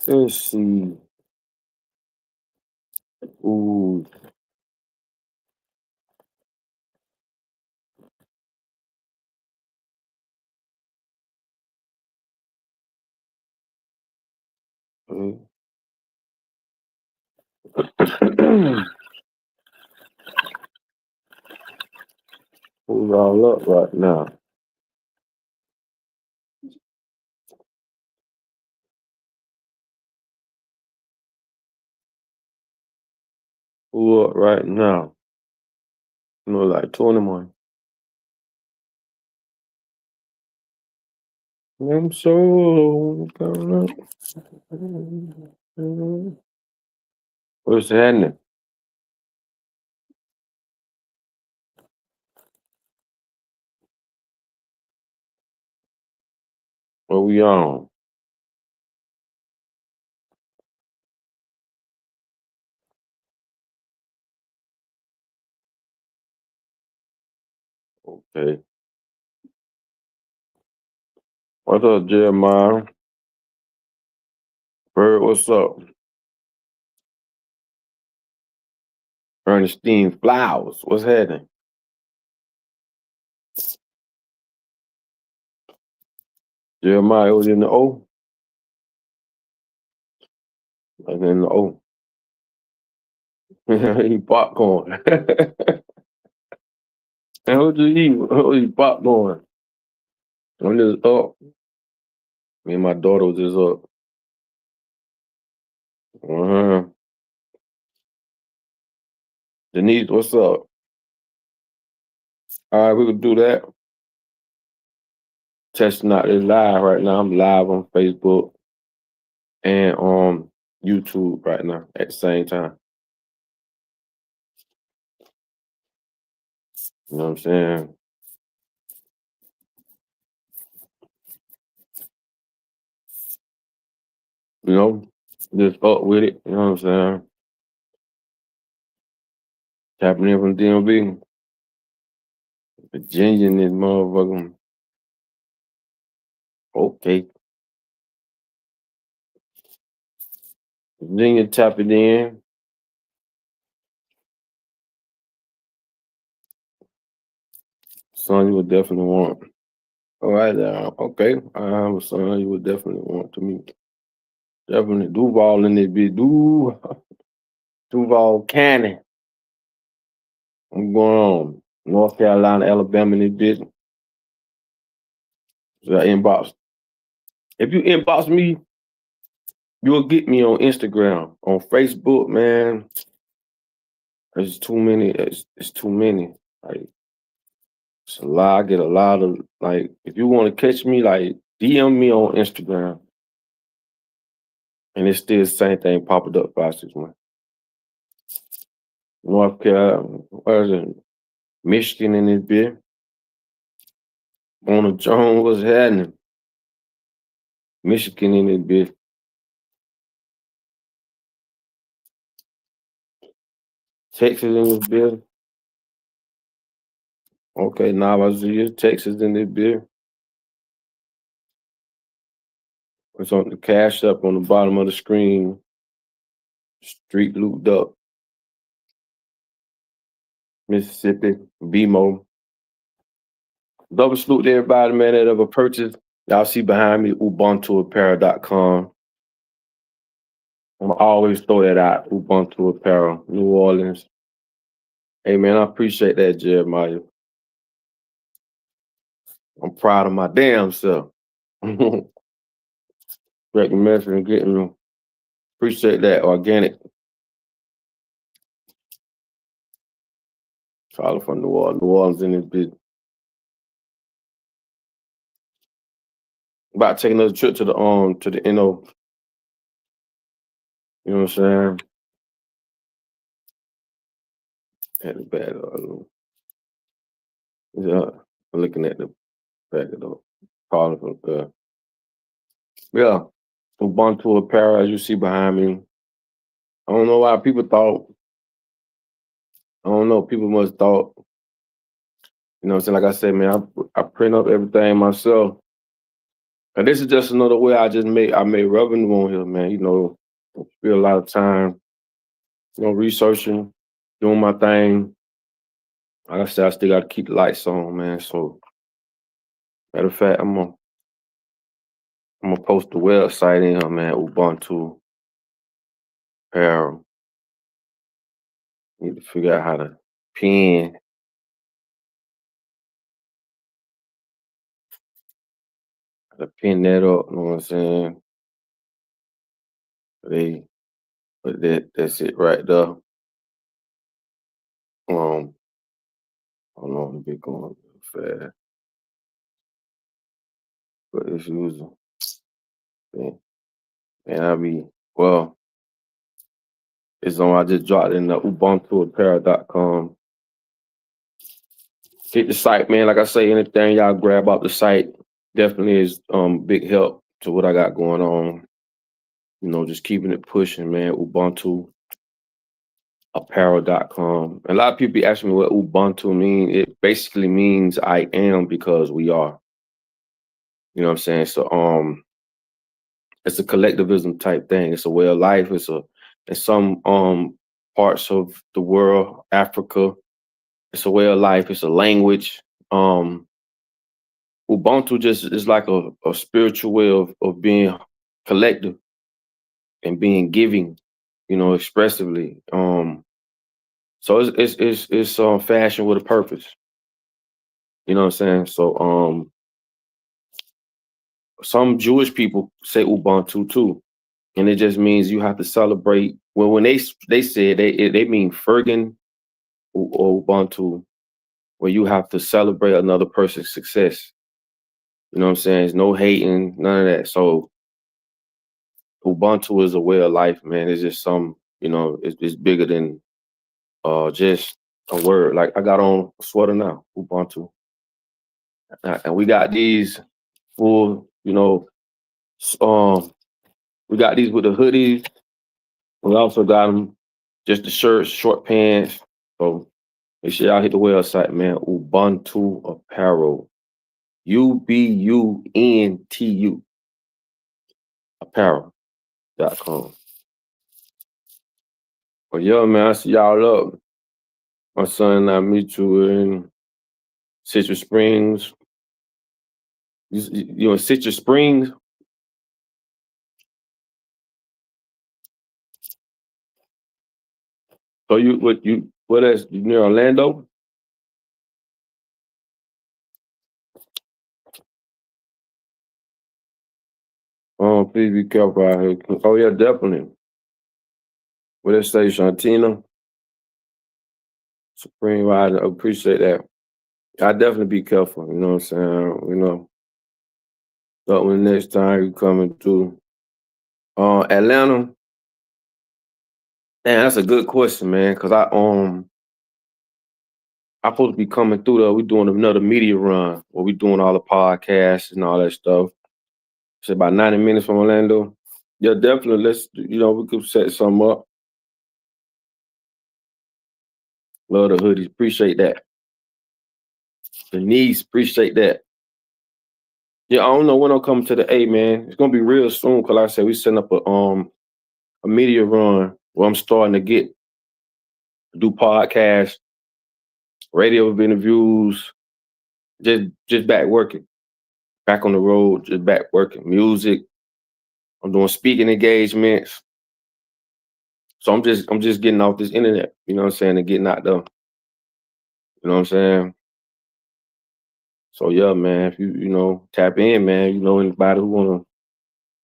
Let's see. Ooh. Who's all up right now? Who up right now? Like 21. I'm so coming up. What's happening? What we on? Okay. What's up, Jeremiah? Bird, what's up? Ernestine Flowers, what's happening? Jeremiah was in the O. I was in the O. He popcorn. And who'd you eat? Who eat popcorn? I'm just up. Me and my daughter was just up. Uh-huh. Denise, what's up? All right, we could do that. Testing out this live right now. I'm live on Facebook and on YouTube right now at the same time. You know what I'm saying? You know, just up with it. You know what I'm saying? Tapping in from DMV. Virginia in this motherfucker. Okay. Virginia tapping in. Son, you would definitely want. All right, okay. I have a son you would definitely want to meet. Definitely Duval in this bitch. Duval County. I'm going on. North Carolina, Alabama in this bitch. So I inbox. If you inbox me, you'll get me on Instagram. On Facebook, man, it's too many. It's too many. Like, it's a lot. I get a lot of, like, if you want to catch me, like, DM me on Instagram. And it's still the same thing popping up 561. North Carolina, where is it? Michigan in this bit. On the Jones, what's happening? Michigan in this bit. Texas in this bit. Okay, now I see you. Texas in this bit. It's on the cash up on the bottom of the screen. Street looped up. Mississippi, BMO. Double salute to everybody, man, that ever purchased. Y'all see behind me, UbuntuApparel.com. I'm gonna always throw that out, Ubuntu Apparel, New Orleans. Hey, man, I appreciate that, Jeremiah. I'm proud of my damn self. Recommending and getting them. Appreciate that, organic. Charlie from New Orleans. New Orleans in this bitch. About to take another trip to the NO. You know what I'm saying? Had the bad. Yeah, I'm looking at the back of the calling from yeah. Ubuntu Apparel, as you see behind me. I don't know why people thought. I don't know. People must thought. You know what I'm saying? Like I said, man, I print up everything myself. And this is just another way I made revenue on here, man. Spend a lot of time, researching, doing my thing. Like I said, I still gotta keep the lights on, man. So matter of fact, I'm gonna post the website in here, man. Ubuntu apparel. Need to figure out how to pin that up, you know what I'm saying? They but that's it right there. Um, hold on, be going fast. But it's user. Man, man, well, it's on I just dropped in the ubuntuapparel.com. Hit the site, man. Like I say, anything y'all grab out the site definitely is big help to what I got going on. Just keeping it pushing, man. Ubuntuapparel.com. A lot of people be asking me what Ubuntu means. It basically means I am because we are. You know what I'm saying? So it's a collectivism type thing. It's a way of life. In some parts of the world, Africa, it's a way of life. It's a language. Ubuntu just is like a spiritual way of being collective and being giving, expressively. So it's fashion with a purpose. You know what I'm saying? So some Jewish people say Ubuntu too, and it just means you have to celebrate. Well, when they say they mean Fergen or Ubuntu, where you have to celebrate another person's success. You know what I'm saying? There's no hating, none of that. So Ubuntu is a way of life, man. It's just it's bigger than just a word. Like I got on a sweater now, Ubuntu. And we got these full, we got these with the hoodies. We also got them just the shirts, short pants. So make sure y'all hit the website, man. Ubuntu Apparel. Ubuntu apparel.com. Well, yeah, man, I see y'all up. My son and I meet you in Citrus Springs. You in Citrus Springs? So what else? You near Orlando? Oh, please be careful out here. Oh yeah, definitely. What they say, Shantina? Supreme, I appreciate that. I definitely be careful, you know what I'm saying? But when next time you coming to Atlanta, man, that's a good question, man. Cause I supposed to be coming through there. We doing another media run where we doing all the podcasts and all that stuff. It's about 90 minutes from Orlando. Yeah, definitely. We could set something up. Love the hoodies. Appreciate that. Denise, appreciate that. Yeah, I don't know when I'm coming to the A, man. It's gonna be real soon. Cause like I said, we setting up a media run where I'm starting to do podcasts, radio interviews, just back working, back on the road, just back working, music. I'm doing speaking engagements. So I'm just getting off this internet, you know what I'm saying, and getting out there. You know what I'm saying? So yeah, man, if tap in, man, anybody who wanna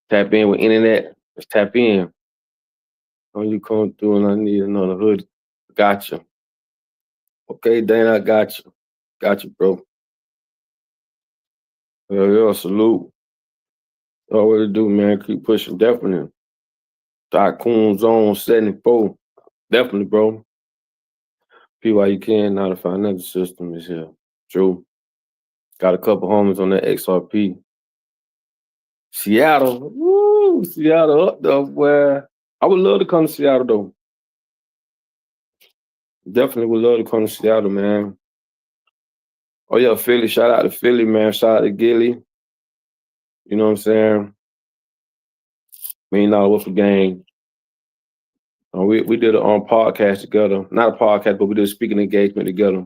tap in with internet, let's tap in. When you come through and I need another hoodie. Gotcha. Okay, Dana, I got you. Got you, bro. Yeah, salute. All what to do, man. Keep pushing. Definitely. Tycoon Zone 74. Definitely, bro. PYUK now the financial system is here. True. Got a couple homies on that XRP. Seattle. Woo! Seattle up though, boy. I would love to come to Seattle though. Definitely would love to come to Seattle, man. Oh yeah, Philly. Shout out to Philly, man. Shout out to Gilly. You know what I'm saying? $1 million worth of game. We did a podcast together. Not a podcast, but we did a speaking engagement together.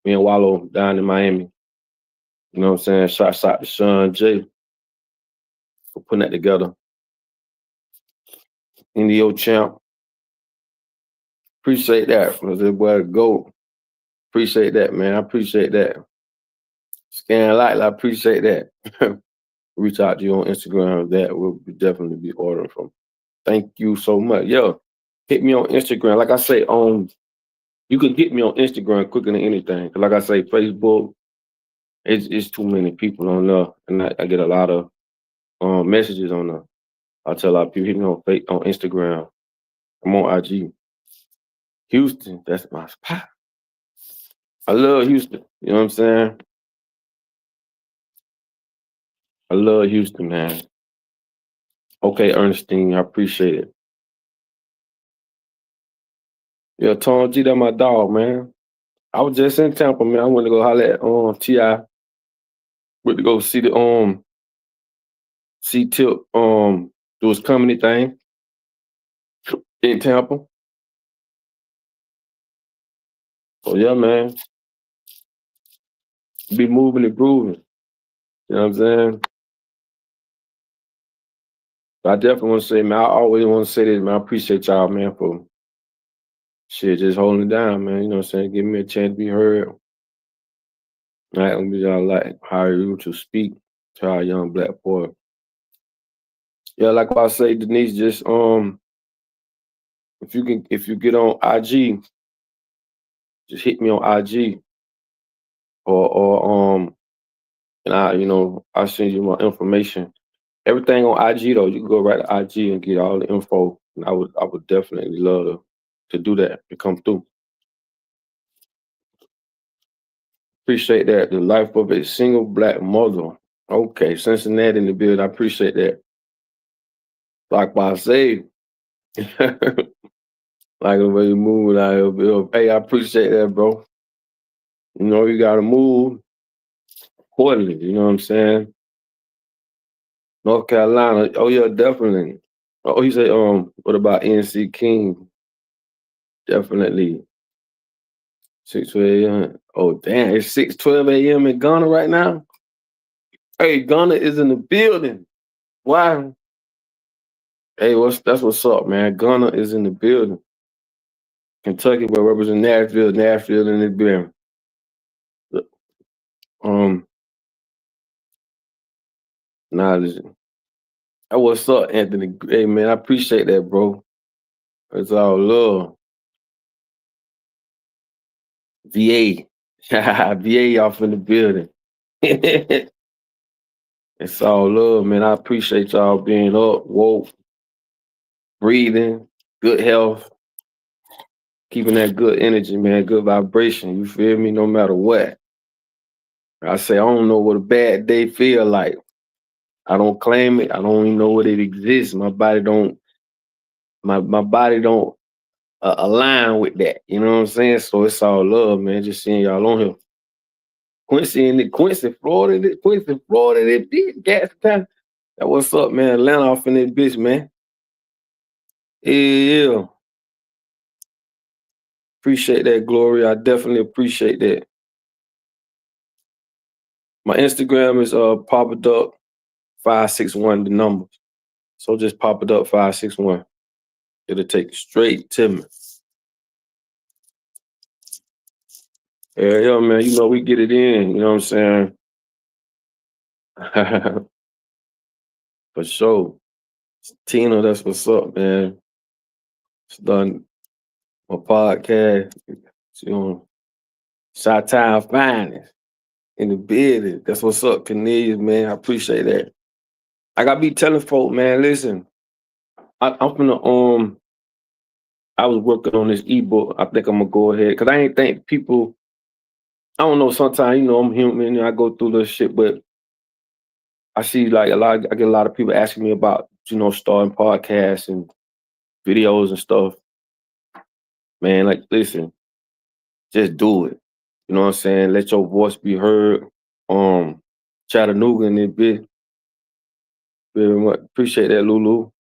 Me and Wallow down in Miami. You know what I'm saying? Shout out to Sean J for putting that together. Indio champ. Appreciate that. Was it boy go? Appreciate that, man. I appreciate that. Scan Light, I appreciate that. Reach out to you on Instagram. That will definitely be ordering from. Thank you so much. Yo, hit me on Instagram. Like I say, you can get me on Instagram quicker than anything. Like I say, Facebook, it's too many people on there, and I get a lot of messages on there. I tell a lot of people hit me on Instagram. I'm on IG. Houston, that's my spot. I love Houston. You know what I'm saying? I love Houston, man. Okay, Ernestine, I appreciate it. Yeah, Tom G, that my dog, man. I was just in Tampa, man. I went to go holler at T.I. Went to go see the see Tip do his comedy thing in Tampa. So yeah, man. Be moving and grooving. You know what I'm saying? But I definitely want to say, man, I always want to say this, man. I appreciate y'all, man, for shit, just holding it down, man. You know what I'm saying? Giving me a chance to be heard. Right, I'm y'all like hire you to speak to our young black boy. Yeah, like I say, Denise, just if you get on IG, just hit me on IG or and I'll send you my information. Everything on IG though, you can go right to IG and get all the info. And I would definitely love to do that, to come through. Appreciate that. The life of a single black mother. Okay, Cincinnati in the building. I appreciate that. Like I say, like the way you moving out here, Bill. Hey, I appreciate that, bro. You know, you gotta move accordingly, you know what I'm saying? North Carolina, oh yeah, definitely. Oh, he said, what about NC King? Definitely. 6:12 a.m. Oh damn, it's 6:12 a.m. in Ghana right now. Hey, Ghana is in the building. Why? Hey, that's what's up, man. Ghana is in the building. Kentucky will represent Nashville in the building. Knowledge. That what's up, Anthony. Hey man, I appreciate that, bro. It's all love. VA. VA off in the building. It's all love, man. I appreciate y'all being up, woke, breathing, good health, keeping that good energy, man, good vibration. You feel me? No matter what. I say I don't know what a bad day feel like. I don't claim it. I don't even know what it exists. My body don't align with that. You know what I'm saying? So it's all love, man. Just seeing y'all on here. Quincy, Florida, that big gas time. That what's up, man? Atlanta off in this bitch, man. Yeah. Appreciate that, Glory. I definitely appreciate that. My Instagram is Papa Duck 561, the numbers. So just Papa Duck 561. It'll take you straight to me. Yeah, man. You know, we get it in. You know what I'm saying? For sure. Tina, that's what's up, man. It's done my podcast. You know, Chi-Town Finest in the building. That's what's up, Cornelius, man. I appreciate that. I gotta be telling folk, man, listen, I'm finna, I was working on this ebook. I think I'm gonna go ahead, because I ain't think people, I don't know, sometimes, you know, I'm human, I go through this shit, but I see like I get a lot of people asking me about, you know, starting podcasts and videos and stuff. Man, like, listen, just do it. You know what I'm saying? Let your voice be heard. Chattanooga in this bitch. Very much. Appreciate that, Lulu.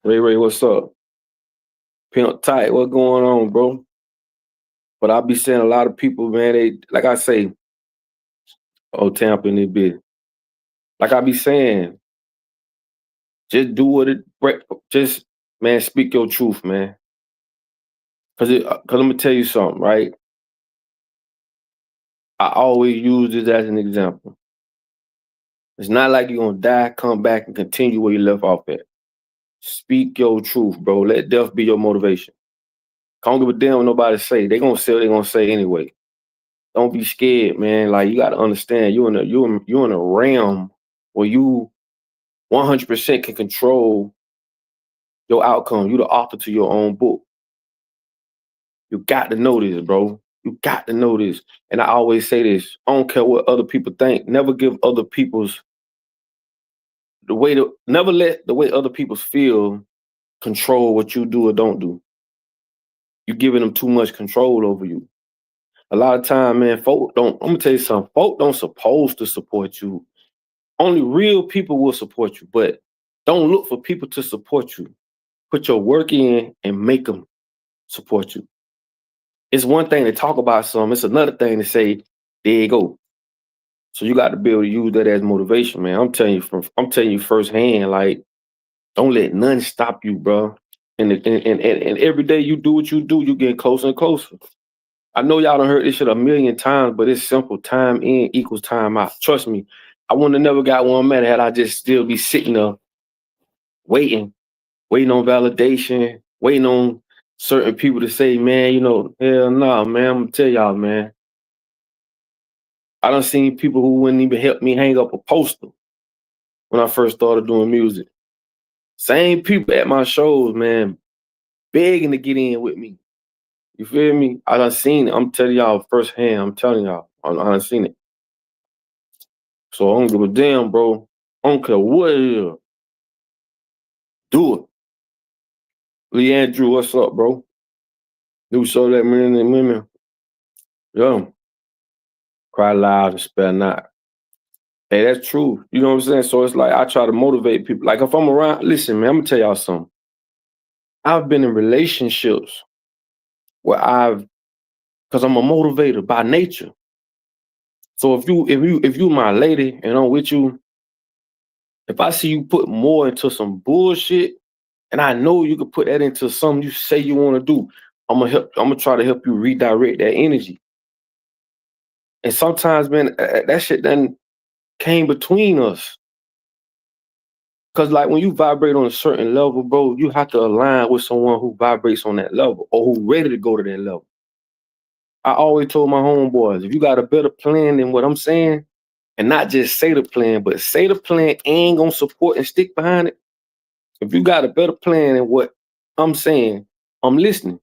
Ray, what's up? Pimp tight, what's going on, bro? But I be seeing a lot of people, man, they like I say, oh Tampa in this bit. Like I be saying, just do what it just man, speak your truth, man. Cause let me tell you something, right? I always use this as an example. It's not like you're gonna die, come back, and continue where you left off at. Speak your truth, bro. Let death be your motivation. I don't give a damn what nobody say. They gonna say what they gonna say anyway. Don't be scared, man. Like you gotta understand, you're in a realm where you 100% can control your outcome. You the author to your own book. You got to know this, bro. You got to know this. And I always say this: I don't care what other people think. Never give other people's never let the way other people feel control what you do or don't do. You're giving them too much control over you. A lot of time, man, folk don't. I'm gonna tell you something. Folk don't supposed to support you. Only real people will support you, but don't look for people to support you. Put your work in and make them support you. It's one thing to talk about something. It's another thing to say, there you go. So you got to be able to use that as motivation, man. I'm telling you firsthand, like, don't let none stop you, bro. And every day you do what you do, you get closer and closer. I know y'all done heard this shit a million times, but it's simple. Time in equals time out. Trust me. I wouldn't have never got one man had I just still be sitting there waiting on validation, waiting on certain people to say, man, hell no, man, I'm gonna tell y'all, man. I done seen people who wouldn't even help me hang up a poster when I first started doing music. Same people at my shows, man, begging to get in with me. You feel me? I done seen it. I'm telling y'all firsthand. I'm telling y'all. I done seen it. So I don't give a damn, bro. I don't care what it is. Do it. Lee Andrew, what's up, bro? New show that men and women. Yeah. Cry loud and spare not. Hey, that's true. You know what I'm saying? So it's like I try to motivate people. Like if I'm around, listen, man, I'm gonna tell y'all something. I've been in relationships where because I'm a motivator by nature. So if you my lady and I'm with you, if I see you put more into some bullshit, and I know you could put that into something you say you want to do, I'm gonna try to help you redirect that energy. And sometimes, man, that shit then came between us. Cause like when you vibrate on a certain level, bro, you have to align with someone who vibrates on that level or who ready to go to that level. I always told my homeboys, if you got a better plan than what I'm saying, and not just say the plan, but say the plan and gonna support and stick behind it. If you got a better plan than what I'm saying, I'm listening.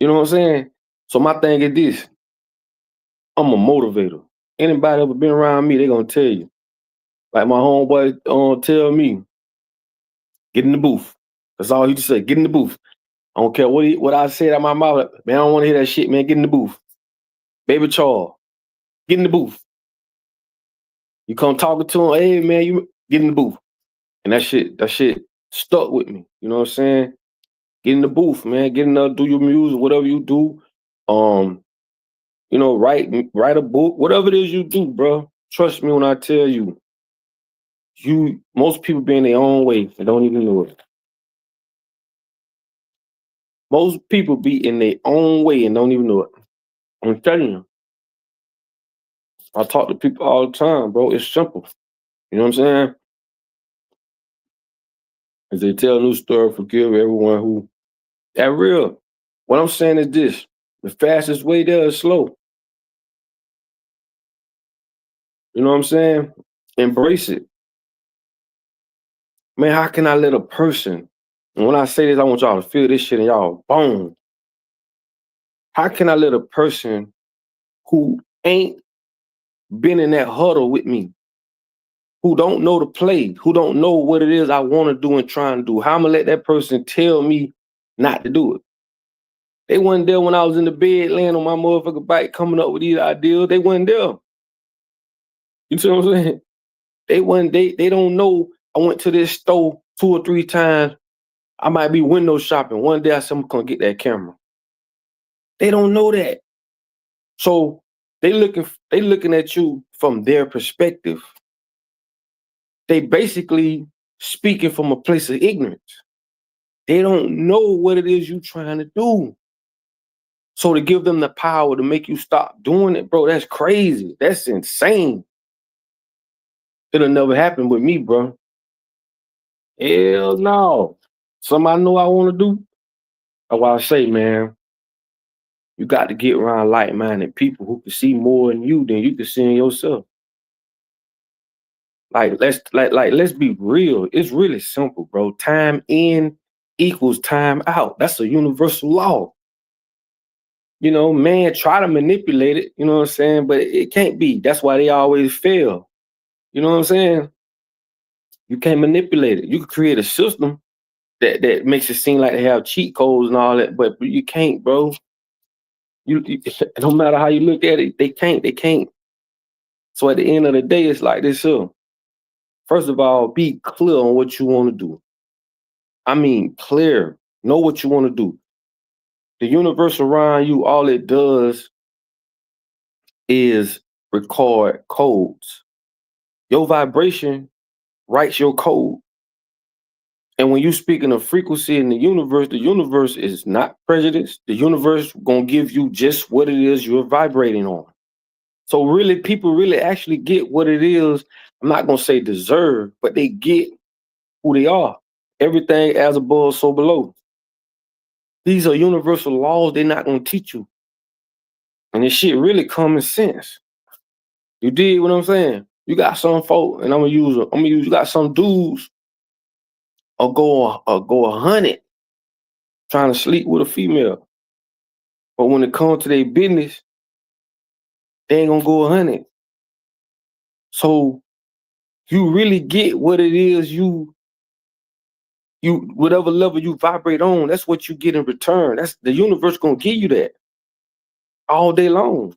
You know what I'm saying? So my thing is this: I'm a motivator. Anybody ever been around me, they gonna tell you. Like my homeboy tell me, get in the booth. That's all he just say, get in the booth. I don't care what I said out my mouth. Man, I don't want to hear that shit, man. Get in the booth. Baby Charles, get in the booth. You come talking to him, hey man, you get in the booth. And that shit stuck with me. You know what I'm saying? Get in the booth, man. Get in there, do your music, whatever you do. Write a book, whatever it is you do, bro. Trust me when I tell you, most people be in their own way and don't even know it. Most people be in their own way and don't even know it. I'm telling you. I talk to people all the time, bro. It's simple. You know what I'm saying? As they tell a new story, forgive everyone who that real. What I'm saying is this: the fastest way there is slow. You know what I'm saying? Embrace it. Man, how can I let a person, and when I say this, I want y'all to feel this shit in y'all bone. How can I let a person who ain't been in that huddle with me, who don't know the play, who don't know what it is I want to do and trying to do, how I'm gonna let that person tell me not to do it? They wasn't there when I was in the bed laying on my motherfucking bike coming up with these ideas. They wasn't there. You see what I'm saying? They don't know I went to this store 2 or 3 times. I might be window shopping. One day I said I'm gonna get that camera. They don't know that. So they looking at you from their perspective. They basically speaking from a place of ignorance. They don't know what it is you trying to do. So to give them the power to make you stop doing it, bro, that's crazy. That's insane. It'll never happen with me, bro. Hell no. Something I know I want to do. That's why I say, man, you got to get around like-minded people who can see more in you than you can see in yourself. Let's be real. It's really simple, bro. Time in equals time out. That's a universal law. You know, man, try to manipulate it, you know what I'm saying? But it can't be. That's why they always fail. You know what I'm saying? You can't manipulate it. You can create a system that makes it seem like they have cheat codes and all that, but you can't, bro. You no matter how you look at it, they can't. They can't. So at the end of the day, it's like this here. First of all, be clear on what you want to do. I mean, clear. Know what you want to do. The universe around you, all it does is record codes. Your vibration writes your code. And when you speaking of frequency in the universe is not prejudiced. The universe gonna give you just what it is you're vibrating on. So really, people really actually get what it is. I'm not gonna say deserve, but they get who they are. Everything as above, so below. These are universal laws they're not gonna teach you. And this shit really common sense. You dig what I'm saying? You got some folk, and you got some dudes go 100 trying to sleep with a female. But when it comes to their business, they ain't gonna go 100. So you really get what it is you whatever level you vibrate on, that's what you get in return. That's the universe gonna give you that all day long.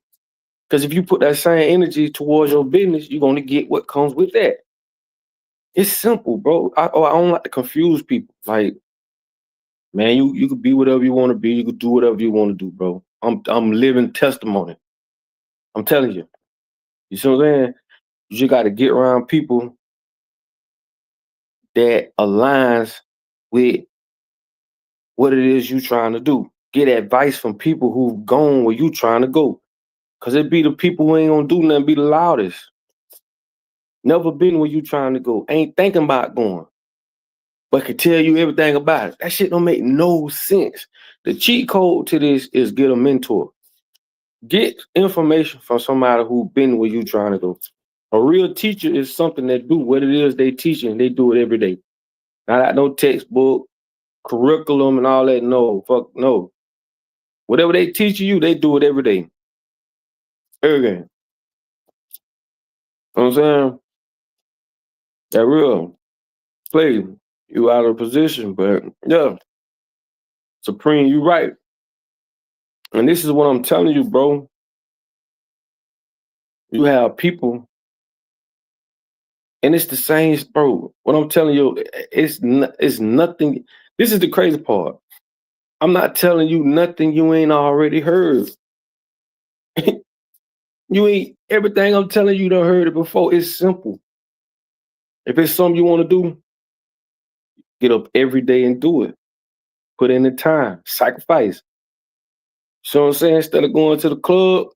Because if you put that same energy towards your business, you're gonna get what comes with that. It's simple, bro. I don't like to confuse people. Like, man, you could be whatever you want to be. You could do whatever you want to do, bro. I'm living testimony. I'm telling you. You see what I'm saying? You just got to get around people that aligns with what it is you trying to do. Get advice from people who've gone where you trying to go. Cause it be the people who ain't gonna do nothing, be the loudest. Never been where you trying to go. Ain't thinking about going. But can tell you everything about it. That shit don't make no sense. The cheat code to this is get a mentor. Get information from somebody who been where you trying to go. A real teacher is something that do what it is they teaching. They do it every day. Not no textbook, curriculum, and all that. No, fuck no. Whatever they teach you, they do it every day. Every day. You know what I'm saying? That real. Play you out of position, but yeah. Supreme, you right. And this is what I'm telling you, bro. You have people, and it's the same, bro. What I'm telling you, it's nothing. This is the crazy part. I'm not telling you nothing you ain't already heard. You ain't everything I'm telling you done heard it before. It's simple. If it's something you want to do, get up every day and do it. Put in the time, sacrifice. You know what I'm saying? Instead of going to the club,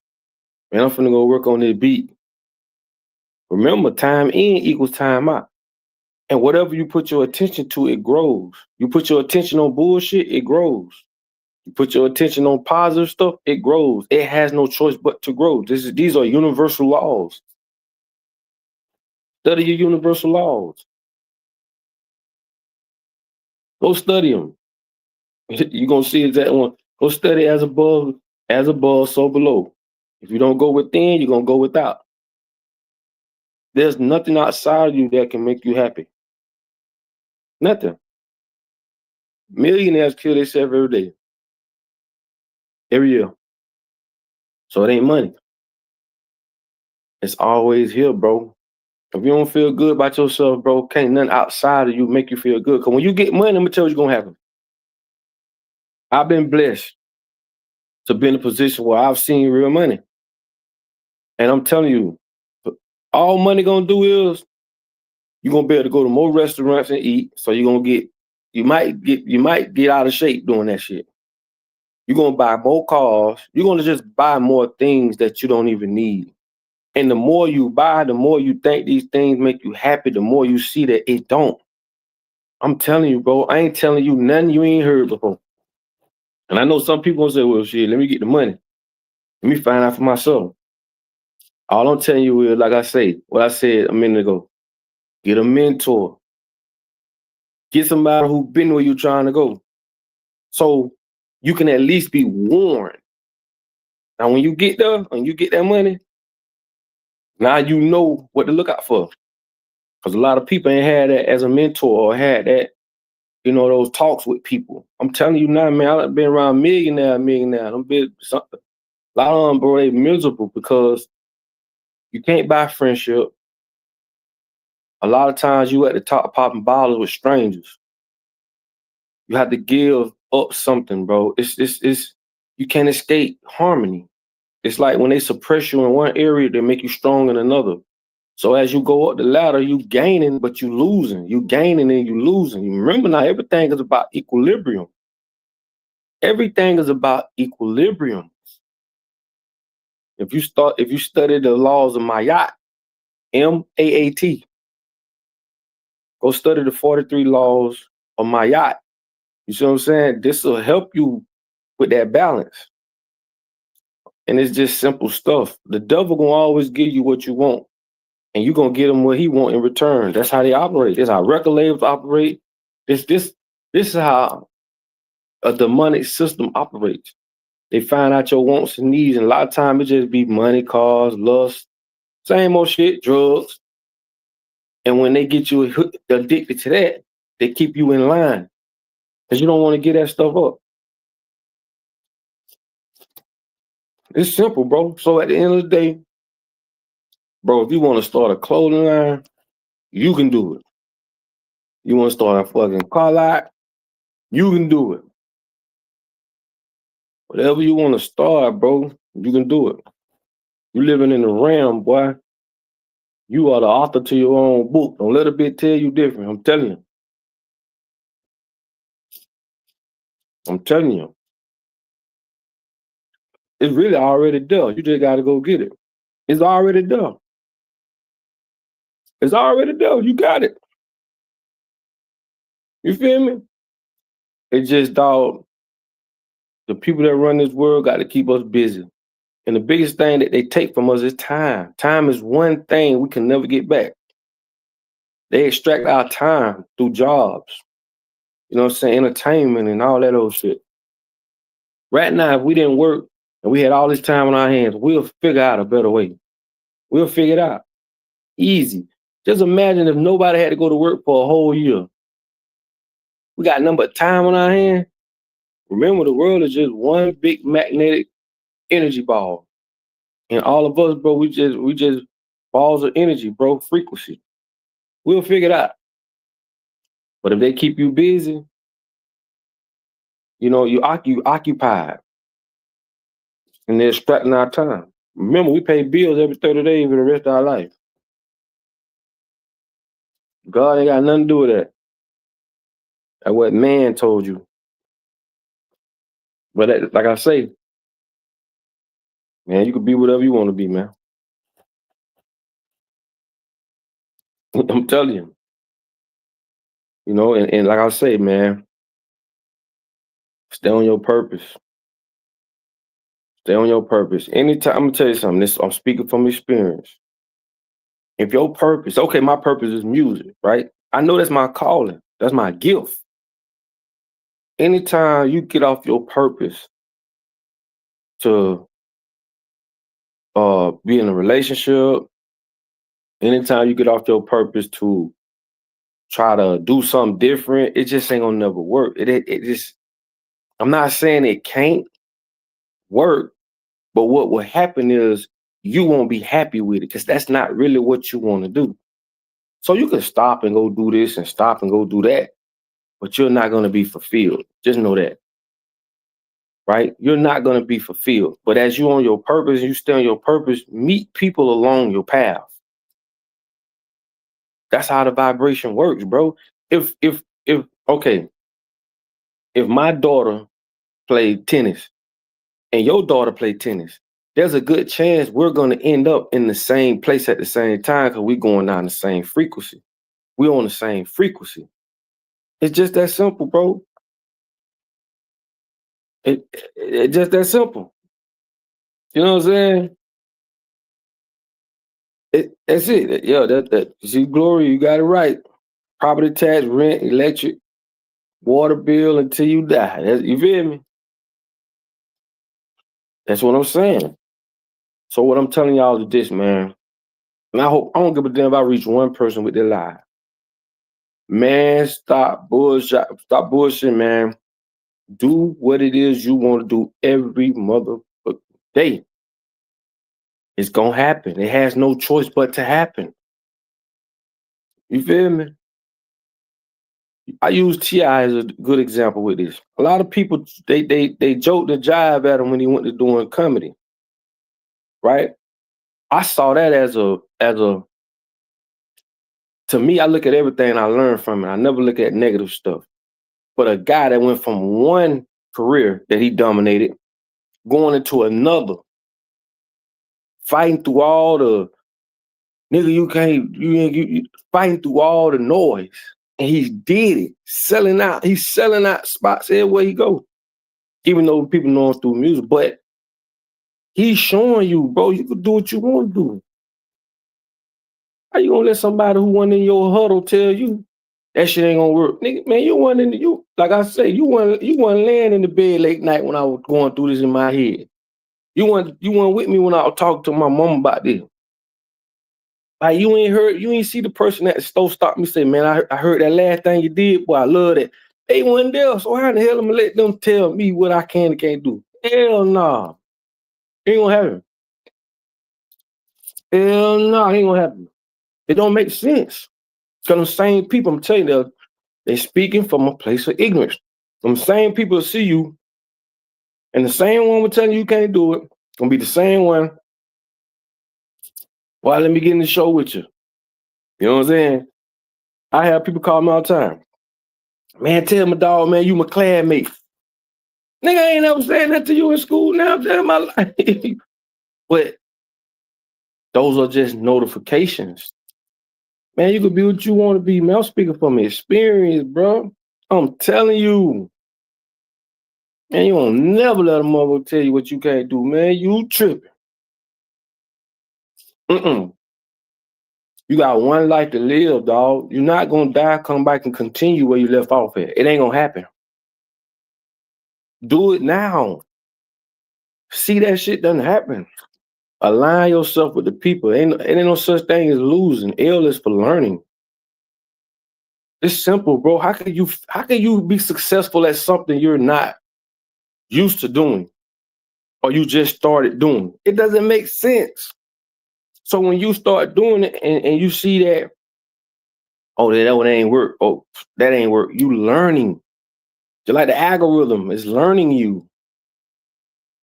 man, I'm finna go work on this beat. Remember, time in equals time out. And whatever you put your attention to, it grows. You put your attention on bullshit, it grows. You put your attention on positive stuff, it grows. It has no choice but to grow. These are universal laws. Study your universal laws. Go study them. You're gonna see that one. Go study as above, so below. If you don't go within, you're gonna go without. There's nothing outside of you that can make you happy. Nothing. Millionaires kill themselves every day. Every year. So it ain't money. It's always here, bro. If you don't feel good about yourself, bro, can't nothing outside of you make you feel good. Because when you get money, I'm going to tell you what's going to happen. I've been blessed to be in a position where I've seen real money. And I'm telling you, all money going to do is you're going to be able to go to more restaurants and eat. So you're going to you might get out of shape doing that shit. You're going to buy more cars. You're going to just buy more things that you don't even need. And the more you buy, the more you think these things make you happy, the more you see that it don't. I'm telling you, bro, I ain't telling you nothing you ain't heard before. And I know some people gonna say, well, shit, let me get the money. Let me find out for myself. All I'm telling you is, like I say, what I said a minute ago, get a mentor. Get somebody who been where you're trying to go. So you can at least be warned. Now, when you get there, when you get that money, now you know what to look out for. Because a lot of people ain't had that as a mentor or had that, those talks with people. I'm telling you now, man, I've been around millionaire. I'm been something. A lot of them, bro, they miserable because you can't buy friendship. A lot of times you at the top popping bottles with strangers. You have to give up something, bro. It's you can't escape harmony. It's like when they suppress you in one area, they make you strong in another. So as you go up the ladder, you gaining, but you losing. You gaining and you losing. You remember now, everything is about equilibrium. Everything is about equilibrium. If you study the laws of Mayat, MAAT, go study the 43 laws of Mayat. You see what I'm saying? This will help you with that balance. And it's just simple stuff. The devil gonna always give you what you want, and you're gonna get him what he want in return. That's how they operate. That's how record labels operate. This is how a demonic system operates. They find out your wants and needs, and a lot of times it just be money, cars, lust, same old shit, drugs. And when they get you addicted to that, they keep you in line because you don't want to get that stuff up. It's simple, bro. So at the end of the day, bro, if you want to start a clothing line, you can do it. You want to start a fucking car lot, you can do it. Whatever you want to start, bro, you can do it. You living in the realm, boy. You are the author to your own book. Don't let a bit tell you different. I'm telling you. I'm telling you. It's really already done. You just got to go get it. It's already done. It's already done. You got it. You feel me? It's just, dog, the people that run this world got to keep us busy. And the biggest thing that they take from us is time. Time is one thing we can never get back. They extract our time through jobs. You know what I'm saying? Entertainment and all that old shit. Right now, if we didn't work and we had all this time on our hands, we'll figure out a better way. We'll figure it out. Easy. Just imagine if nobody had to go to work for a whole year. We got nothing but time on our hands. Remember, the world is just one big magnetic energy ball. And all of us, bro, we just balls of energy, bro, frequency. We'll figure it out. But if they keep you busy, you occupied. And they're extracting our time. Remember, we pay bills every 30 days for the rest of our life. God ain't got nothing to do with that. That's what man told you. But like I say, man, you can be whatever you want to be, man. I'm telling you. And like I say, man, stay on your purpose. Stay on your purpose. Anytime, I'm gonna tell you something. I'm speaking from experience. If your purpose, okay, my purpose is music, right? I know that's my calling. That's my gift. Anytime you get off your purpose to be in a relationship, anytime you get off your purpose to try to do something different, it just ain't gonna never work. It just, I'm not saying it can't work, but what will happen is you won't be happy with it because that's not really what you want to do. So you can stop and go do this and stop and go do that, but you're not going to be fulfilled. Just know that, right? You're not going to be fulfilled. But as you on your purpose, you stay on your purpose, meet people along your path. That's how the vibration works, bro. If okay, if my daughter played tennis and your daughter played tennis, there's a good chance we're going to end up in the same place at the same time because we're going down the same frequency. We're on the same frequency. It's just that simple, bro. It just that simple. You know what I'm saying? That's it. Yeah, that see, Glory, you got it right. Property tax, rent, electric, water bill until you die. You feel me? That's what I'm saying. So what I'm telling y'all is this, man. And I don't give a damn if I reach one person with their lie. Man, stop bullshit. Stop bullshit, man. Do what it is you want to do every motherfucking day. It's gonna happen. It has no choice but to happen. You feel me? I use T.I. as a good example with this. A lot of people they joked and jive at him when he went to doing comedy. Right? I saw that as a to me, I look at everything I learned from it. I never look at negative stuff. But a guy that went from one career that he dominated, going into another, fighting through all the nigga, you fighting through all the noise. And he did it. He's selling out spots everywhere he go. Even though people know him through music. But he's showing you, bro, you can do what you want to do. How you gonna let somebody who went in your huddle tell you that shit ain't gonna work? Nigga, man, like I say, you weren't laying in the bed late night when I was going through this in my head. You weren't with me when I was talking to my mom about this. Like you ain't see the person at the store stop me say, man, I heard that last thing you did, boy, I love that. They wasn't there, so how the hell am I let them tell me what I can and can't do? Hell nah. Ain't gonna happen. Hell nah, ain't gonna happen. It don't make sense. Because them same people, I'm telling you, they speaking from a place of ignorance. Them same people see you, and the same one will tell you can't do it, gonna be the same one. Why let me get in the show with you? You know what I'm saying? I have people call me all the time. Man, tell my dog, man, you my classmate. Nigga, I ain't never saying that to you in school now, I'm telling my life. But those are just notifications. Man, you could be what you want to be, man. I'm speaking from experience, bro. I'm telling you. Man, you won't never let a mother tell you what you can't do, man. You tripping. You got one life to live, dog. You're not gonna die, come back and continue where you left off at. It ain't gonna happen. Do it now. See that shit doesn't happen. Align yourself with the people. It ain't no such thing as losing. L is for learning. It's simple, bro. How can you be successful at something you're not used to doing or you just started doing? It doesn't make sense. So when you start doing it and you see that, oh, that one ain't work. Oh, that ain't work. You learning. Just like the algorithm is learning you.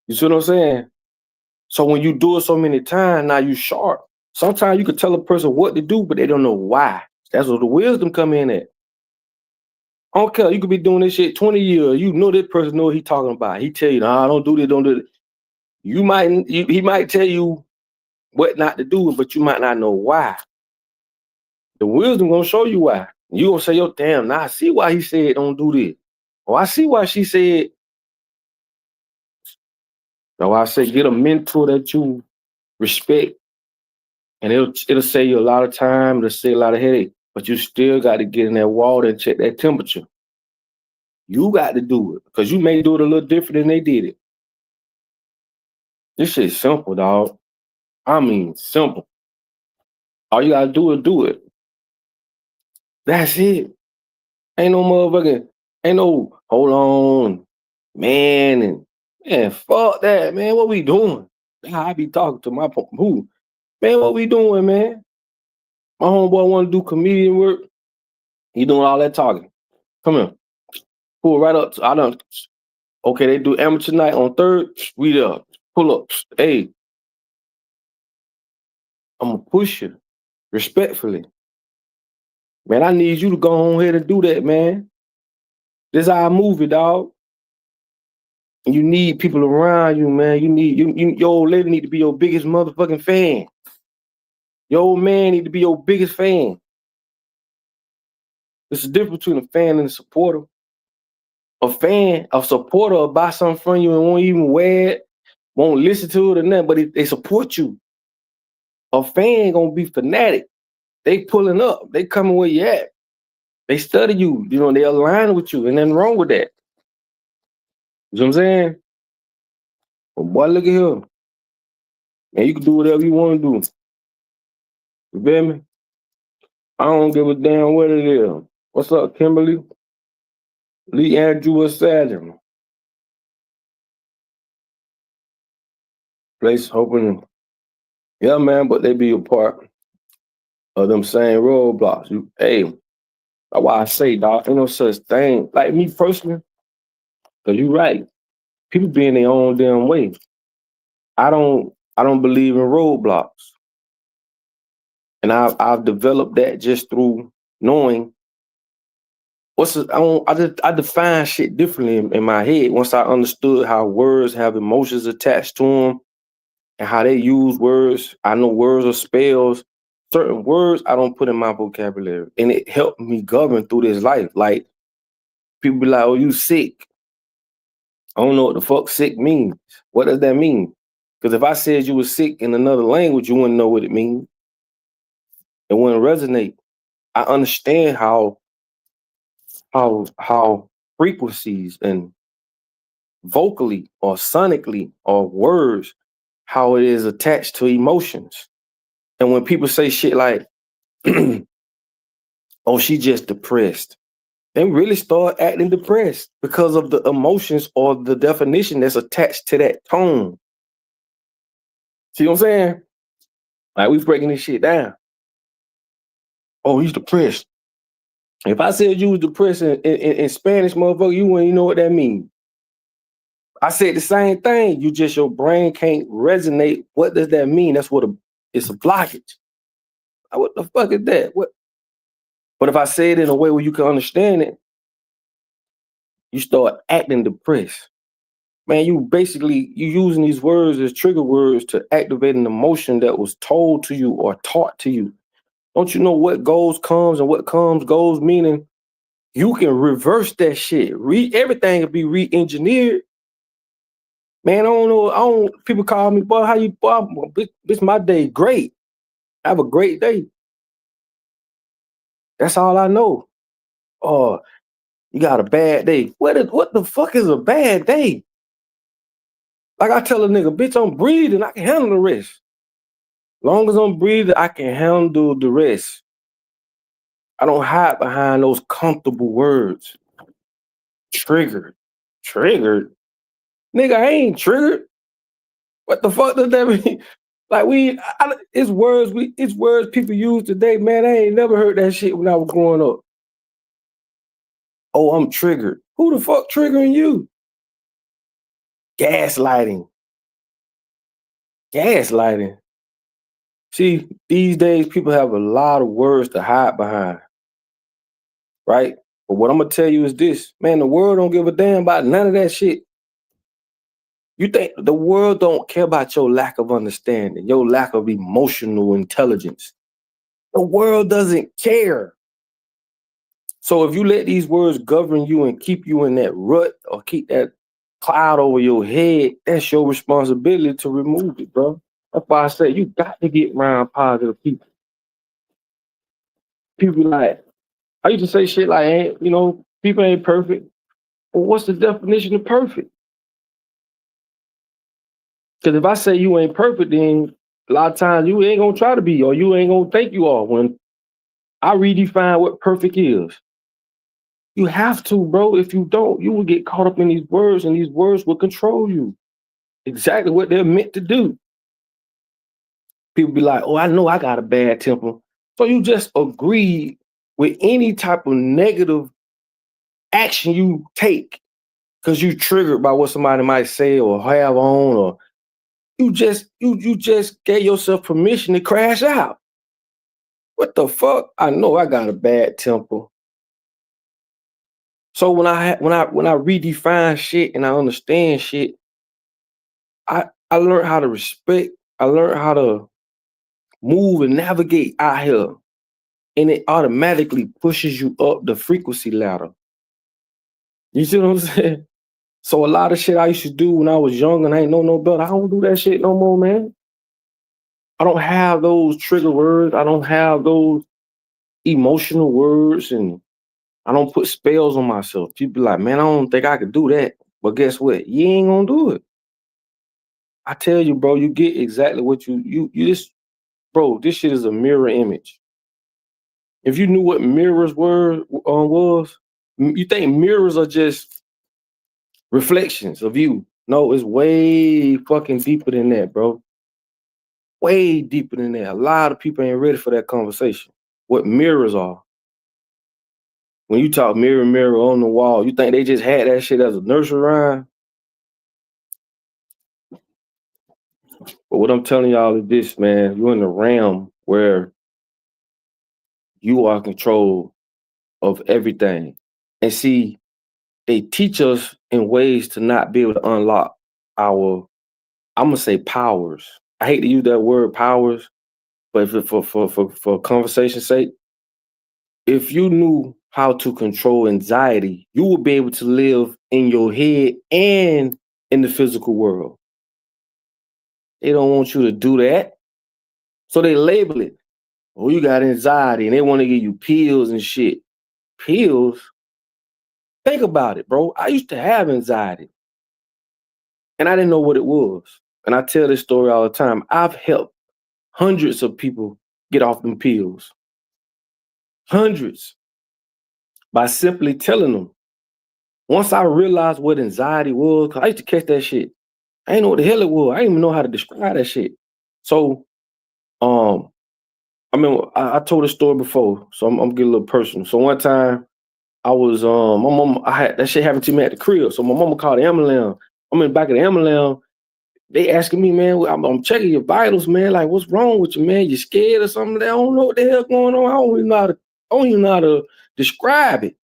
You see what I'm saying? So when you do it so many times, now you sharp. Sometimes you could tell a person what to do, but they don't know why. That's where the wisdom come in at. I don't care. You could be doing this shit 20 years. You know this person know what he talking about. He tell you, nah, don't do this, don't do it. He might tell you what not to do, but you might not know why. The wisdom gonna show you why. You gonna say, yo, damn, now I see why he said don't do this. Or I see why she said. So I say get a mentor that you respect, and it'll save you a lot of time, it'll save a lot of headache. But you still got to get in that water and check that temperature. You got to do it because you may do it a little different than they did it. This shit's simple, dog. I mean, simple. All you gotta do is do it. That's it. Ain't no motherfucking, ain't no hold on, man, and man, fuck that, man. What we doing? I be talking to my who, man. What we doing, man? My homeboy want to do comedian work. He doing all that talking. Come here. Pull right up. I done. Okay, they do amateur night on 3rd. We there. Pull up. Hey, I'm gonna push you respectfully. Man, I need you to go on here and do that, man. This our movie, dog. You need people around you, man. You need your old lady need to be your biggest motherfucking fan. Your old man need to be your biggest fan. There's a difference between a fan and a supporter. A fan, a supporter will buy something from you and won't even wear it, won't listen to it or nothing, but they support you. A fan gonna be fanatic. They pulling up. They coming where you at. They study you. You know, they align with you. And nothing wrong with that. You know what I'm saying? But boy, look at here. Man, you can do whatever you want to do. You feel me? I don't give a damn what it is. What's up, Kimberly? Lee Andrew Saturn. Place hoping. Yeah, man, but they be a part of them same roadblocks. Hey, that's why I say, dog, ain't no such thing. Like me personally, because you right. People be in their own damn way. I don't believe in roadblocks. And I've developed that just through knowing I define shit differently in my head once I understood how words have emotions attached to them and how they use words. I know words are spells. Certain words I don't put in my vocabulary. And it helped me govern through this life. Like, people be like, oh, you sick. I don't know what the fuck sick means. What does that mean? Because if I said you were sick in another language, you wouldn't know what it means. It wouldn't resonate. I understand how frequencies and vocally or sonically or words, how it is attached to emotions. And when people say shit like, oh, she just depressed, they really start acting depressed because of the emotions or the definition that's attached to that tone. See what I'm saying? Like, we breaking this shit down. Oh, he's depressed. If I said you was depressed in Spanish, motherfucker, you wouldn't even know what that means. I said the same thing. Your brain can't resonate. What does that mean? That's what it's a blockage. What the fuck is that? What? But if I say it in a way where you can understand it, you start acting depressed. Man, you using these words as trigger words to activate an emotion that was told to you or taught to you. Don't you know what goes comes and what comes goes, meaning you can reverse that shit. Everything can be re-engineered. Man, I don't know. People call me, boy, how you, boy, this my day. Great. Have a great day. That's all I know. Oh, you got a bad day. What the fuck is a bad day? Like I tell a nigga, bitch, I'm breathing. I can handle the rest. Long as I'm breathing, I can handle the rest. I don't hide behind those comfortable words. Triggered. Triggered? Nigga, I ain't triggered. What the fuck does that mean? Like it's words people use today, man. I ain't never heard that shit when I was growing up. Oh, I'm triggered. Who the fuck triggering you? Gaslighting. Gaslighting. See, these days people have a lot of words to hide behind, right? But what I'm gonna tell you is this, man, the world don't give a damn about none of that shit. You think the world don't care about your lack of understanding, your lack of emotional intelligence. The world doesn't care. So if you let these words govern you and keep you in that rut or keep that cloud over your head, that's your responsibility to remove it, bro. That's why I say you got to get around positive people. People like, I used to say shit like, people ain't perfect. Well, what's the definition of perfect? Because if I say you ain't perfect, then a lot of times you ain't gonna try to be, or you ain't gonna think you are. When I redefine what perfect is, you have to, bro. If you don't, you will get caught up in these words, and these words will control you. Exactly what they're meant to do. People be like, oh, I know I got a bad temper. So you just agree with any type of negative action you take because you triggered by what somebody might say or have on, or you just gave yourself permission to crash out. What the fuck? I know I got a bad temper. So when I redefine shit and I understand shit, I learned how to respect. I learned how to move and navigate out here, and it automatically pushes you up the frequency ladder. You see what I'm saying? So a lot of shit I used to do when I was young and I ain't know no better, I don't do that shit no more, man. I don't have those trigger words. I don't have those emotional words, and I don't put spells on myself. People be like, man, I don't think I could do that. But guess what? You ain't gonna do it. I tell you, bro, you get exactly what you just, bro, this shit is a mirror image. If you knew what mirrors was, you think mirrors are just reflections of you. No, it's way fucking deeper than that, bro. Way deeper than that. A lot of people ain't ready for that conversation. What mirrors are. When you talk mirror, mirror on the wall, you think they just had that shit as a nursery rhyme? But what I'm telling y'all is this, man. You're in the realm where you are in control of everything. And see, they teach us in ways to not be able to unlock our, I'm gonna say powers. I hate to use that word powers, but for conversation's sake, if you knew how to control anxiety, you would be able to live in your head and in the physical world. They don't want you to do that. So they label it. Oh, you got anxiety, and they want to give you pills and shit. Pills? Think about it, bro. I used to have anxiety, and I didn't know what it was. And I tell this story all the time. I've helped hundreds of people get off them pills. Hundreds. By simply telling them. Once I realized what anxiety was, because I used to catch that shit. I didn't know what the hell it was. I didn't even know how to describe that shit. So, I mean, I told a story before, so I'm getting a little personal. So one time, I was my mom. I had that shit happened to me at the crib. So my mama called the ambulance. I'm in the back of the ambulance. They asking me, man, I'm checking your vitals, man. Like, what's wrong with you, man? You scared or something? I don't know what the hell going on. I don't even know how to describe it.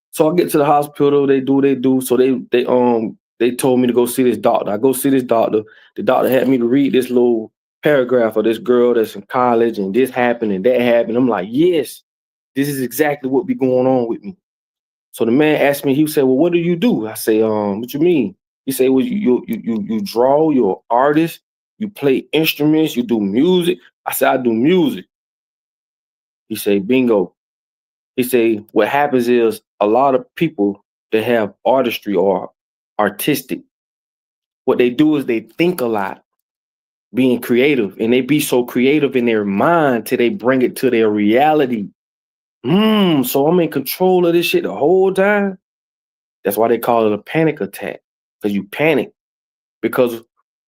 So I get to the hospital. They do what they do. So they told me to go see this doctor. I go see this doctor. The doctor had me to read this little paragraph of this girl that's in college, and this happened and that happened. I'm like, yes, this is exactly what be going on with me. So the man asked me, he said, well, what do you do? I say, what you mean? He said, well, you draw, you're an artist, you play instruments, you do music. I said, I do music. He said, bingo. He said, what happens is a lot of people that have artistry or artistic, what they do is they think a lot, being creative, and they be so creative in their mind till they bring it to their reality. So I'm in control of this shit the whole time. That's why they call it a panic attack, because you panic because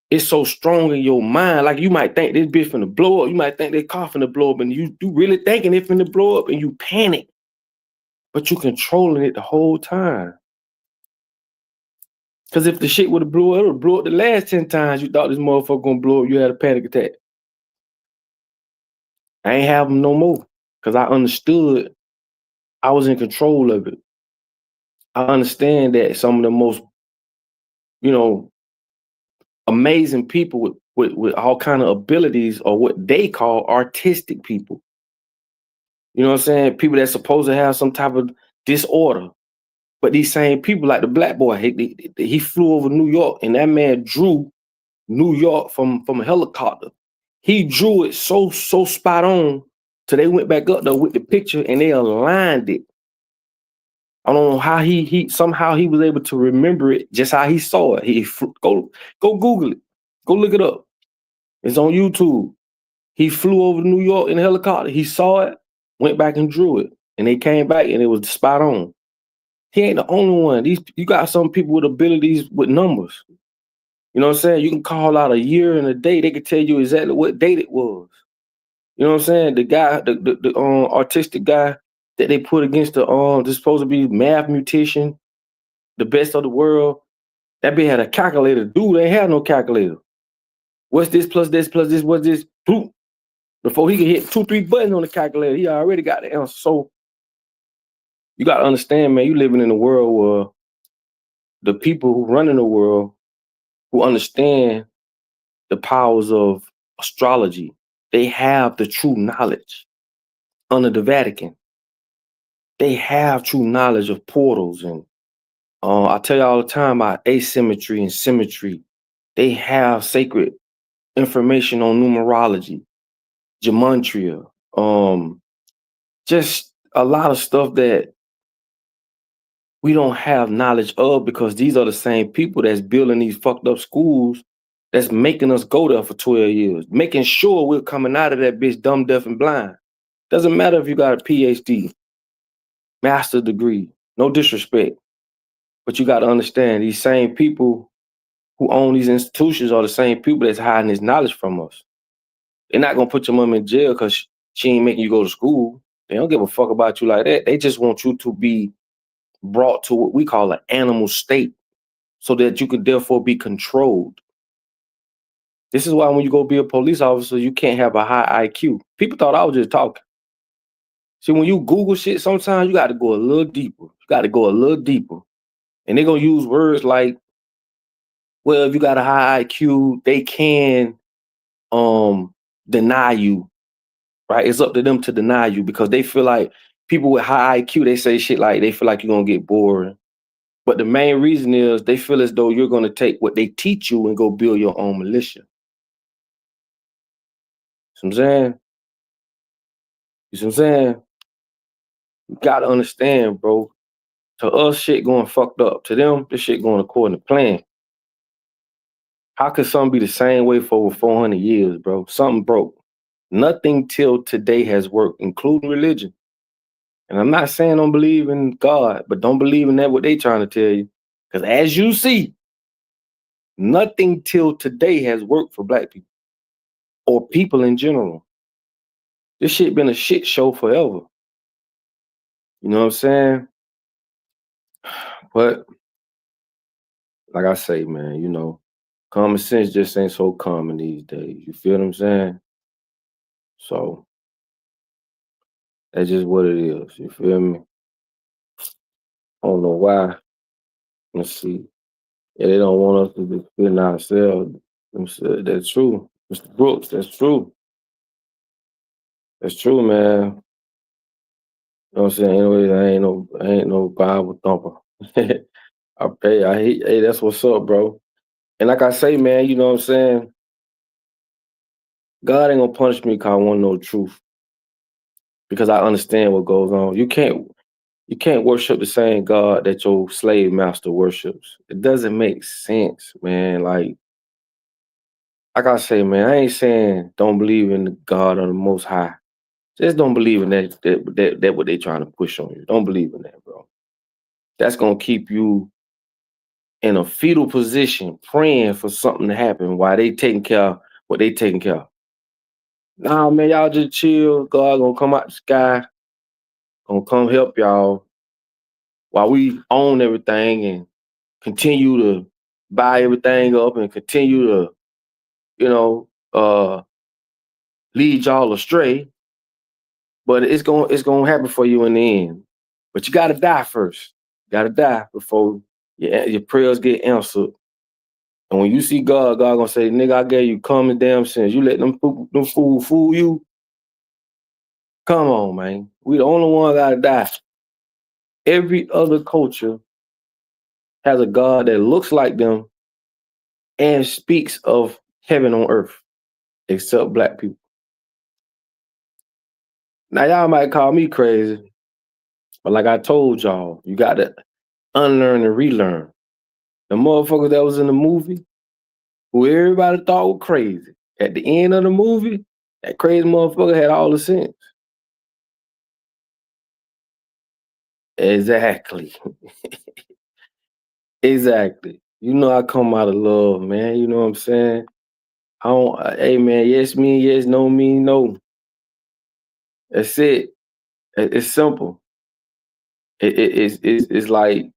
it's so strong in your mind. Like you might think this bitch finna blow up. You might think this car finna blow up, and you really thinking it finna blow up, and you panic, but you controlling it the whole time. Because if the shit would have blew up, it would blow up the last 10 times you thought this motherfucker gonna blow up, you had a panic attack. I ain't have them no more because I understood I was in control of it. I understand that some of the most, you know, amazing people with all kind of abilities are what they call artistic people. You know what I'm saying? People that's supposed to have some type of disorder. But these same people, like the black boy, he flew over New York, and that man drew New York from a helicopter. He drew it so spot on till they went back up there with the picture and they aligned it. I don't know how he somehow he was able to remember it just how he saw it. Go Google it. Go look it up. It's on YouTube. He flew over to New York in a helicopter. He saw it, went back and drew it. And they came back and it was spot on. He ain't the only one. You got some people with abilities with numbers. You know what I'm saying? You can call out a year and a day. They can tell you exactly what date it was. You know what I'm saying? The guy, the artistic guy that they put against this supposed to be mathematician, the best of the world. That bitch had a calculator. Dude ain't had no calculator. What's this plus this plus this? What's this? Boom. Before he could hit 2, 3 buttons on the calculator, he already got the answer. So you gotta understand, man, you living in a world where the people who run in the world who understand the powers of astrology, they have the true knowledge under the Vatican. They have true knowledge of portals and I tell you all the time about asymmetry and symmetry. They have sacred information on numerology, gematria, just a lot of stuff that we don't have knowledge of because these are the same people that's building these fucked up schools that's making us go there for 12 years, making sure we're coming out of that bitch dumb, deaf, and blind. Doesn't matter if you got a PhD, master's degree, no disrespect, but you got to understand these same people who own these institutions are the same people that's hiding this knowledge from us. They're not gonna put your mom in jail because she ain't making you go to school. They don't give a fuck about you like that. They just want you to be brought to what we call an animal state so that you can therefore be controlled. This is why when you go be a police officer, you can't have a high IQ. People thought I was just talking. See, when you Google shit, sometimes you got to go a little deeper. You got to go a little deeper. And they're going to use words like, well, if you got a high IQ, they can deny you, right? It's up to them to deny you because they feel like people with high IQ, they say shit like they feel like you're going to get bored. But the main reason is they feel as though you're going to take what they teach you and go build your own militia. You see what I'm saying? You see what I'm saying? You got to understand, bro. To us, shit going fucked up. To them, this shit going according to plan. How could something be the same way for over 400 years, bro? Something broke. Nothing till today has worked, including religion. And I'm not saying don't believe in God, but don't believe in that what they trying to tell you. Because as you see, nothing till today has worked for black people or people in general. This shit been a shit show forever. You know what I'm saying? But like I say, man, you know, common sense just ain't so common these days. You feel what I'm saying? So that's just what it is. You feel me? I don't know why. Let's see. Yeah, they don't want us to defend ourselves. That's true. Mr. Brooks, that's true. That's true, man. You know what I'm saying? Anyway, I ain't no Bible thumper. Hey, that's what's up, bro. And like I say, man, you know what I'm saying? God ain't gonna punish me because I want to know the truth. Because I understand what goes on. You can't worship the same God that your slave master worships. It doesn't make sense, man. Like I say, man, I ain't saying don't believe in the God of the Most High. Just don't believe in that what they trying to push on you. Don't believe in that, bro. That's gonna keep you in a fetal position, praying for something to happen while they taking care of what they taking care of. Nah, man, y'all just chill. God gonna come out the sky, gonna come help y'all while we own everything and continue to buy everything up and continue to, you know, lead y'all astray. But it's gonna happen for you in the end. But you gotta die first. You gotta die before your prayers get answered. And when you see God, God gonna say, "Nigga, I gave you common damn sense. You let them fool you. Come on, man. We the only one gotta die." Every other culture has a God that looks like them and speaks of heaven on earth, except black people. Now y'all might call me crazy, but like I told y'all, you got to unlearn and relearn. The motherfuckers that was in the movie, who everybody thought were crazy, at the end of the movie, that crazy motherfucker had all the sense. Exactly. Exactly. You know I come out of love, man. You know what I'm saying? I don't. Hey, man. Yes mean yes. No mean no. That's it. It's simple. It's like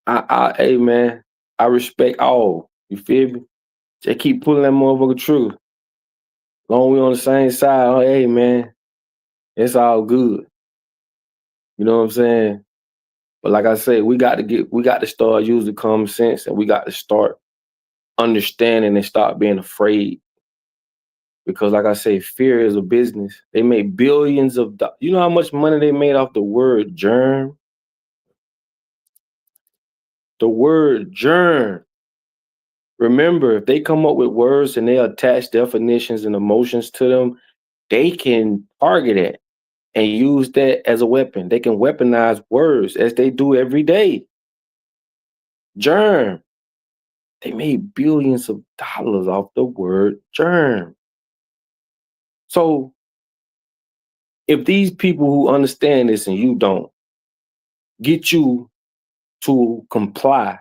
hey man, I respect all. You feel me? Just keep pulling that motherfucker trigger. Long we on the same side. Oh, hey man, it's all good. You know what I'm saying? But like I said, we got to start using common sense, and we got to start understanding and stop being afraid. Because like I say, fear is a business. They make billions of you know how much money they made off the word germ? The word germ. Remember, if they come up with words and they attach definitions and emotions to them, they can target it and use that as a weapon. They can weaponize words as they do every day. Germ. They made billions of dollars off the word germ. So if these people who understand this and you don't get you to comply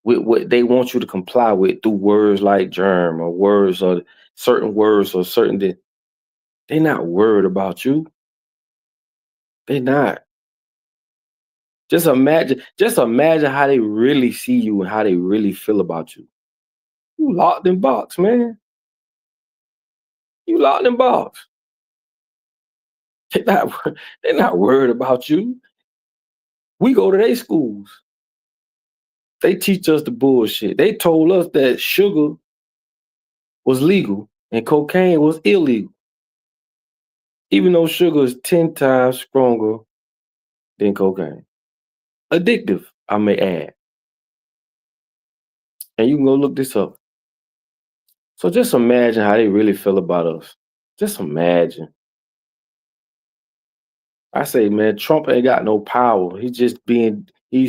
with what they want you to comply with through words like germ or certain words or certain they're not worried about you. They're not. Just imagine how they really see you and how they really feel about you. You locked in box, man. You locked in box. They're not, they're not worried about you. We go to their schools. They teach us the bullshit. They told us that sugar was legal and cocaine was illegal, even though sugar is 10 times stronger than cocaine. Addictive, I may add. And you can go look this up. So just imagine how they really feel about us. Just imagine. I say, man, Trump ain't got no power. He's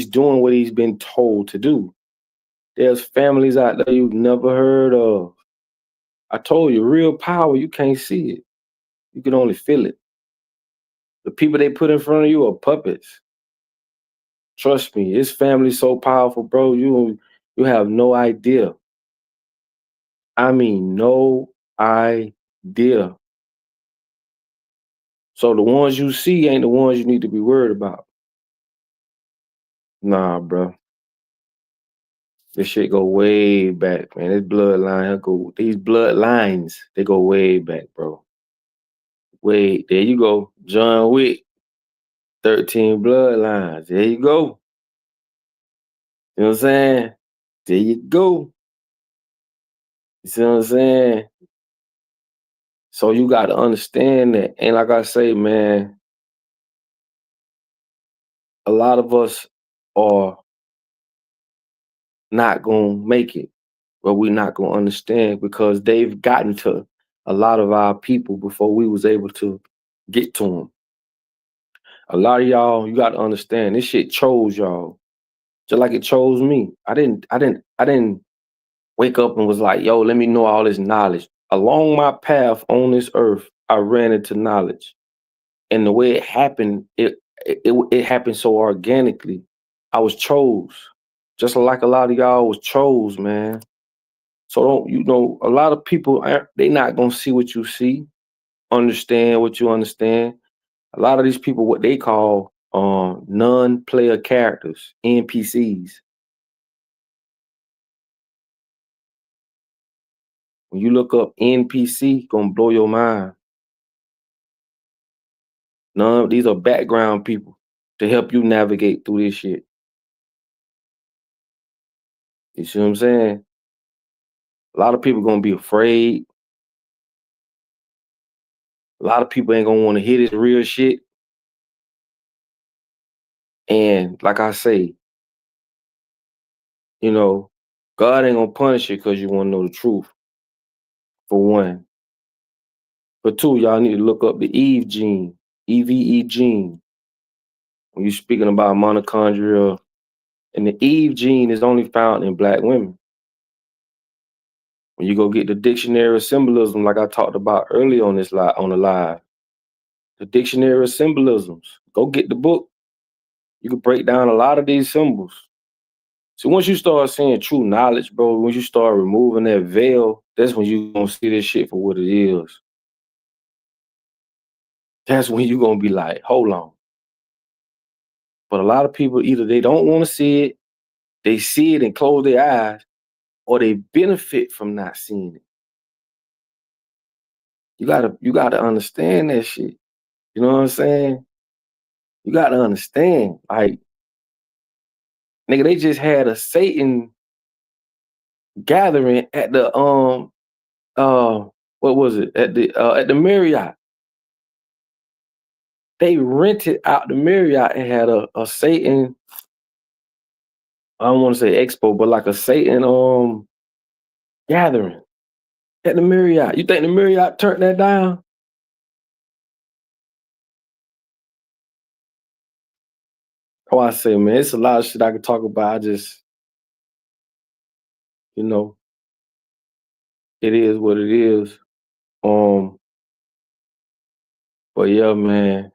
doing what he's been told to do. There's families out there you've never heard of. I told you, real power, you can't see it. You can only feel it. The people they put in front of you are puppets. Trust me, his family's so powerful, bro. You have no idea. I mean, no idea. So the ones you see ain't the ones you need to be worried about. Nah, bro. This shit go way back, man. This bloodline, these bloodlines, they go way back, bro. Wait, there you go. John Wick, 13 bloodlines. There you go. You know what I'm saying? There you go. You see what I'm saying? So you got to understand that. And like I say, man, a lot of us are not going to make it, but we're not going to understand because they've gotten to a lot of our people before we was able to get to them. A lot of y'all, you got to understand, this shit chose y'all, just like it chose me. I didn't wake up and was like, yo, let me know all this knowledge. Along my path on this earth, I ran into knowledge. And the way it happened, it happened so organically. I was chose. Just like a lot of y'all was chose, man. So a lot of people they not gonna see what you see, understand what you understand. A lot of these people, what they call non-player characters, NPCs. When you look up NPC, gonna blow your mind. These are background people to help you navigate through this shit. You see what I'm saying? A lot of people gonna be afraid. A lot of people ain't gonna want to hear this real shit. And like I say, God ain't gonna punish you because you want to know the truth. For one. For two, y'all need to look up the Eve gene, EVE gene. When you're speaking about mitochondria, and the Eve gene is only found in Black women. When you go get the dictionary of symbolism, like I talked about earlier on the live, the dictionary of symbolisms, go get the book. You can break down a lot of these symbols. So once you start seeing true knowledge, bro, once you start removing that veil, that's when you gonna see this shit for what it is. That's when you're gonna be like, hold on. But a lot of people either they don't want to see it, they see it and close their eyes, or they benefit from not seeing it. You gotta understand that shit. You know what I'm saying? You gotta understand. Like, nigga, they just had a Satan gathering at the what was it? At the Marriott. They rented out the Marriott and had a Satan, I don't want to say expo, but like a Satan gathering at the Marriott. You think the Marriott turned that down? Oh, I say, man, it's a lot of shit I could talk about. I just, you know, it is what it is. Um, but yeah, man,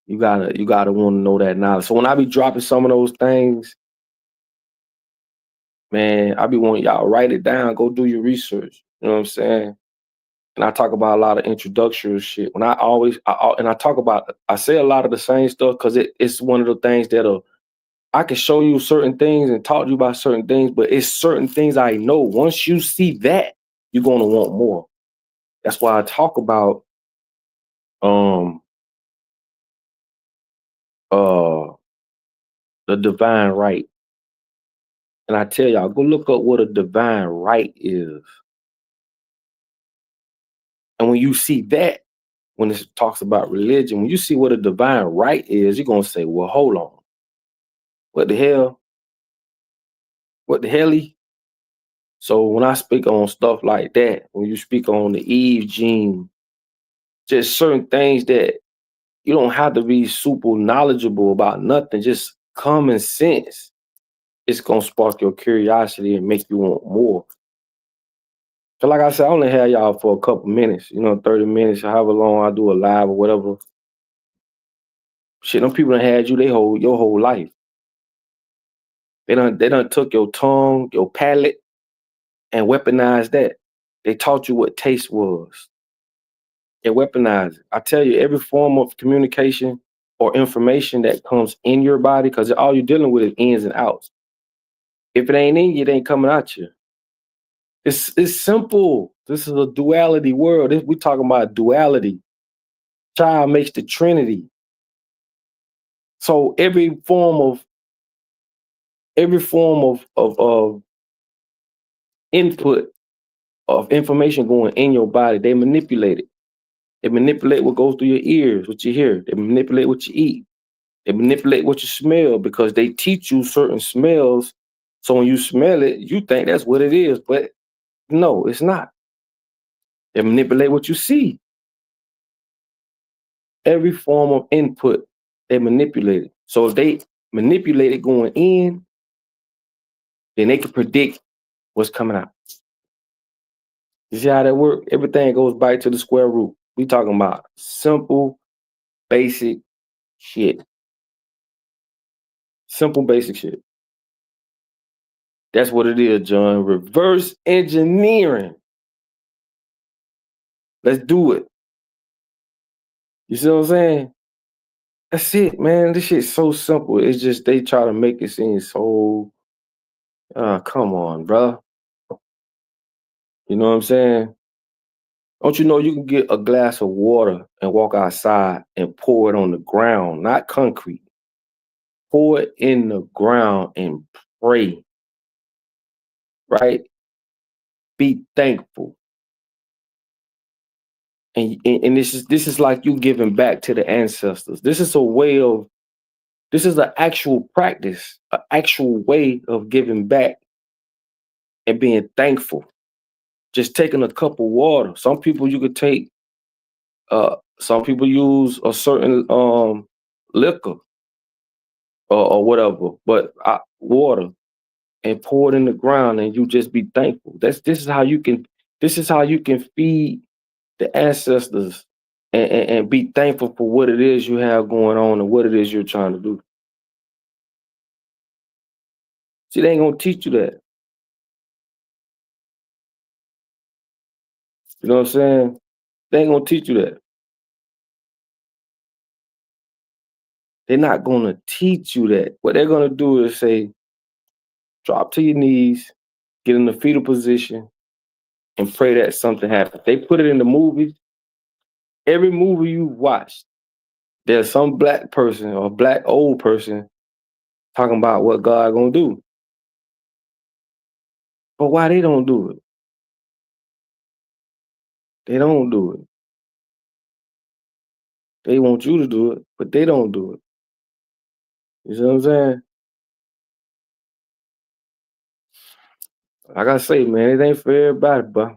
you gotta want to know that knowledge. So when I be dropping some of those things, man, I be wanting y'all write it down, go do your research. You know what I'm saying? And I talk about a lot of introductory shit. When I talk about, I say a lot of the same stuff because it's one of the things that I can show you certain things and talk to you about certain things, but it's certain things I know. Once you see that, you're gonna want more. That's why I talk about um uh the divine right. And I tell y'all, go look up what a divine right is. And when you see that, when it talks about religion, when you see what a divine right is, you're gonna say, well, hold on. What the hell? What the hell? So when I speak on stuff like that, when you speak on the Eve gene, just certain things that you don't have to be super knowledgeable about nothing, just common sense. It's gonna spark your curiosity and make you want more. So like I said, I only had y'all for a couple minutes, 30 minutes, however long I do a live or whatever. Shit, them people done had you your whole life. They done took your tongue, your palate, and weaponized that. They taught you what taste was. They weaponized it. I tell you, every form of communication or information that comes in your body, because all you're dealing with is ins and outs. If it ain't in you, it ain't coming out you. It's simple. This is a duality world. We talking about duality. Child makes the Trinity. So every form of input of information going in your body, they manipulate it. They manipulate what goes through your ears, what you hear. They manipulate what you eat. They manipulate what you smell because they teach you certain smells. So when you smell it, you think that's what it is, but no, it's not. They manipulate what you see. Every form of input, they manipulate it. So if they manipulate it going in, then they can predict what's coming out. You see how that works? Everything goes back to the square root. We talking about simple, basic shit. Simple, basic shit. That's what it is, John. Reverse engineering. Let's do it. You see what I'm saying? That's it, man. This shit's so simple. It's just they try to make it seem so. Come on, bro. You know what I'm saying? Don't you know you can get a glass of water and walk outside and pour it on the ground, not concrete. Pour it in the ground and pray, right? Be thankful. And this is like you giving back to the ancestors. This is an actual practice, an actual way of giving back and being thankful. Just taking a cup of water. Some people you could take some people use a certain liquor or whatever, but water and pour it in the ground and you just be thankful. This is how you can feed the ancestors and be thankful for what it is you have going on and what it is you're trying to do. See, they ain't gonna teach you that. You know what I'm saying? They ain't gonna teach you that. They're not gonna teach you that. What they're gonna do is say, drop to your knees, get in the fetal position, and pray that something happens. They put it in the movies. Every movie you watch, there's some black person or black old person talking about what God gonna do. But why they don't do it? They don't do it. They want you to do it, but they don't do it. You see what I'm saying? Like I say, man, it ain't for everybody, but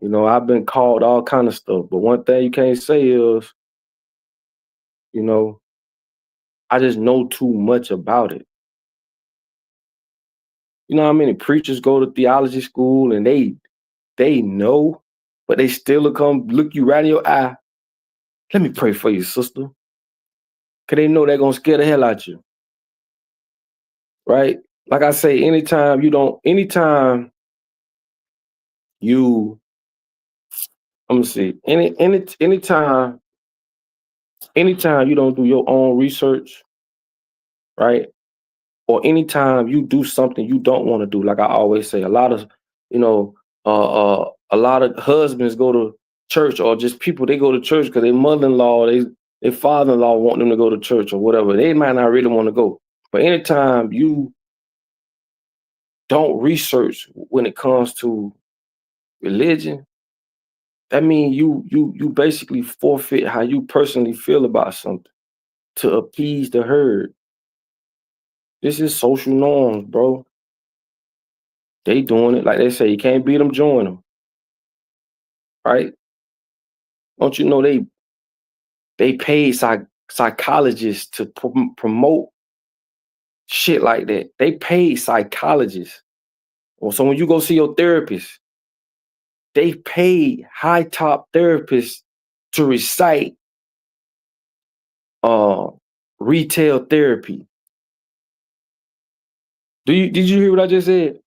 you know, I've been called all kind of stuff. But one thing you can't say is, you know, I just know too much about it. You know how many preachers go to theology school and they know, but they still will come look you right in your eye. Let me pray for you, sister. Cause they know they're gonna scare the hell out you. Right? Like I say, anytime you let me see, anytime you don't do your own research, right? Or anytime you do something you don't want to do, like I always say, a lot of, you know, a lot of husbands go to church, or just people, they go to church because their mother-in-law, their father-in-law want them to go to church or whatever. They might not really want to go. But anytime you don't research when it comes to religion, that means you basically forfeit how you personally feel about something to appease the herd. This is social norms, bro. They doing it like they say. You can't beat them, join them, right? Don't you know they paid psychologists to promote shit like that? They paid psychologists. Well, so when you go see your therapist, they paid high top therapists to recite uh retail therapy. Did you hear what I just said?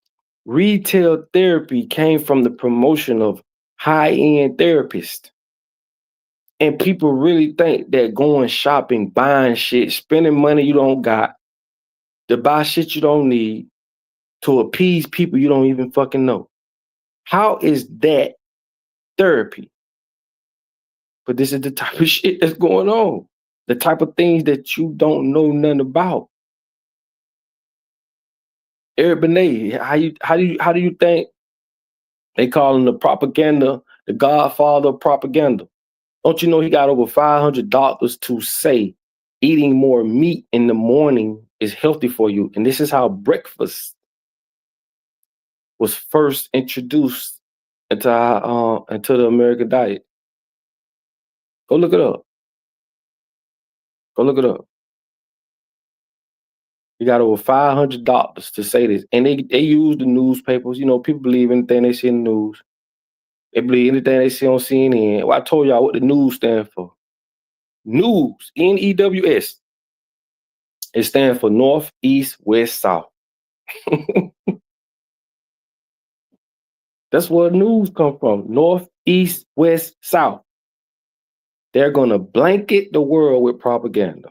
Retail therapy came from the promotion of high-end therapists. And people really think that going shopping, buying shit, spending money you don't got, to buy shit you don't need, to appease people you don't even fucking know. How is that therapy? But this is the type of shit that's going on. The type of things that you don't know nothing about. Eric Benet, how do you think they call him the godfather of propaganda? Don't you know he got over 500 doctors to say eating more meat in the morning is healthy for you? And this is how breakfast was first introduced into the American diet. Go look it up. Go look it up. You got over 500 doctors to say this. And they use the newspapers. You know, people believe anything they see in the news. They believe anything they see on CNN. Well, I told y'all what the news stands for. News, News. It stands for North, East, West, South. That's where news come from. North, East, West, South. They're going to blanket the world with propaganda.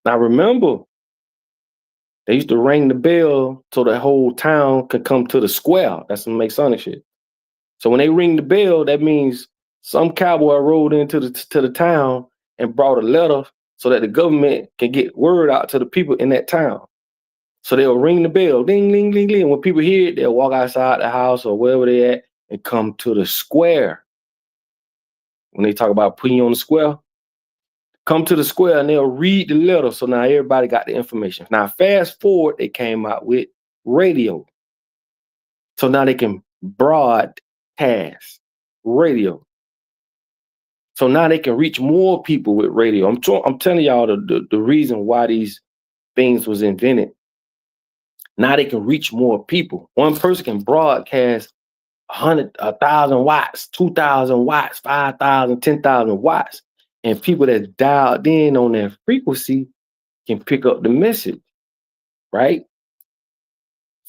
Now remember, they used to ring the bell so the whole town could come to the square. That's some Masonic shit. So when they ring the bell, that means some cowboy rode into the town and brought a letter so that the government can get word out to the people in that town. So they'll ring the bell, ding, ding, ding, ding. When people hear it, they'll walk outside the house or wherever they at and come to the square. When they talk about putting you on the square, come to the square and they'll read the letter. So now everybody got the information. Now fast forward, they came out with radio. So now they can broadcast radio. So now they can reach more people with radio. I'm telling y'all the reason why these things was invented. Now they can reach more people. One person can broadcast 1,000 watts, 2,000 watts, 5,000, 10,000 watts. And people that's dialed in on that frequency can pick up the message, right?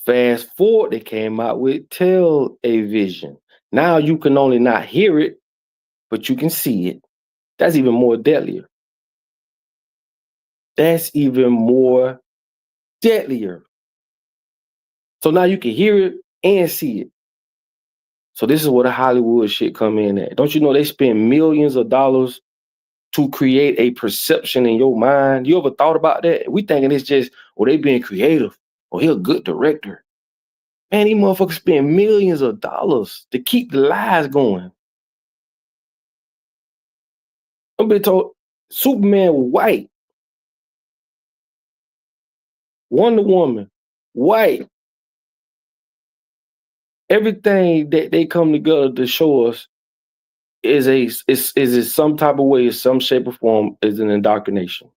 Fast forward, they came out with television. Now you can only not hear it, but you can see it. That's even more deadlier. That's even more deadlier. So now you can hear it and see it. So this is where the Hollywood shit come in at. Don't you know they spend millions of dollars to create a perception in your mind? You ever thought about that? We thinking it's just, oh, they being creative, or he a good director. Man, these motherfuckers spend millions of dollars to keep the lies going. I'm being told Superman was white, Wonder Woman, white. Everything that they come together to show us is some type of way, in some shape or form, is an indoctrination.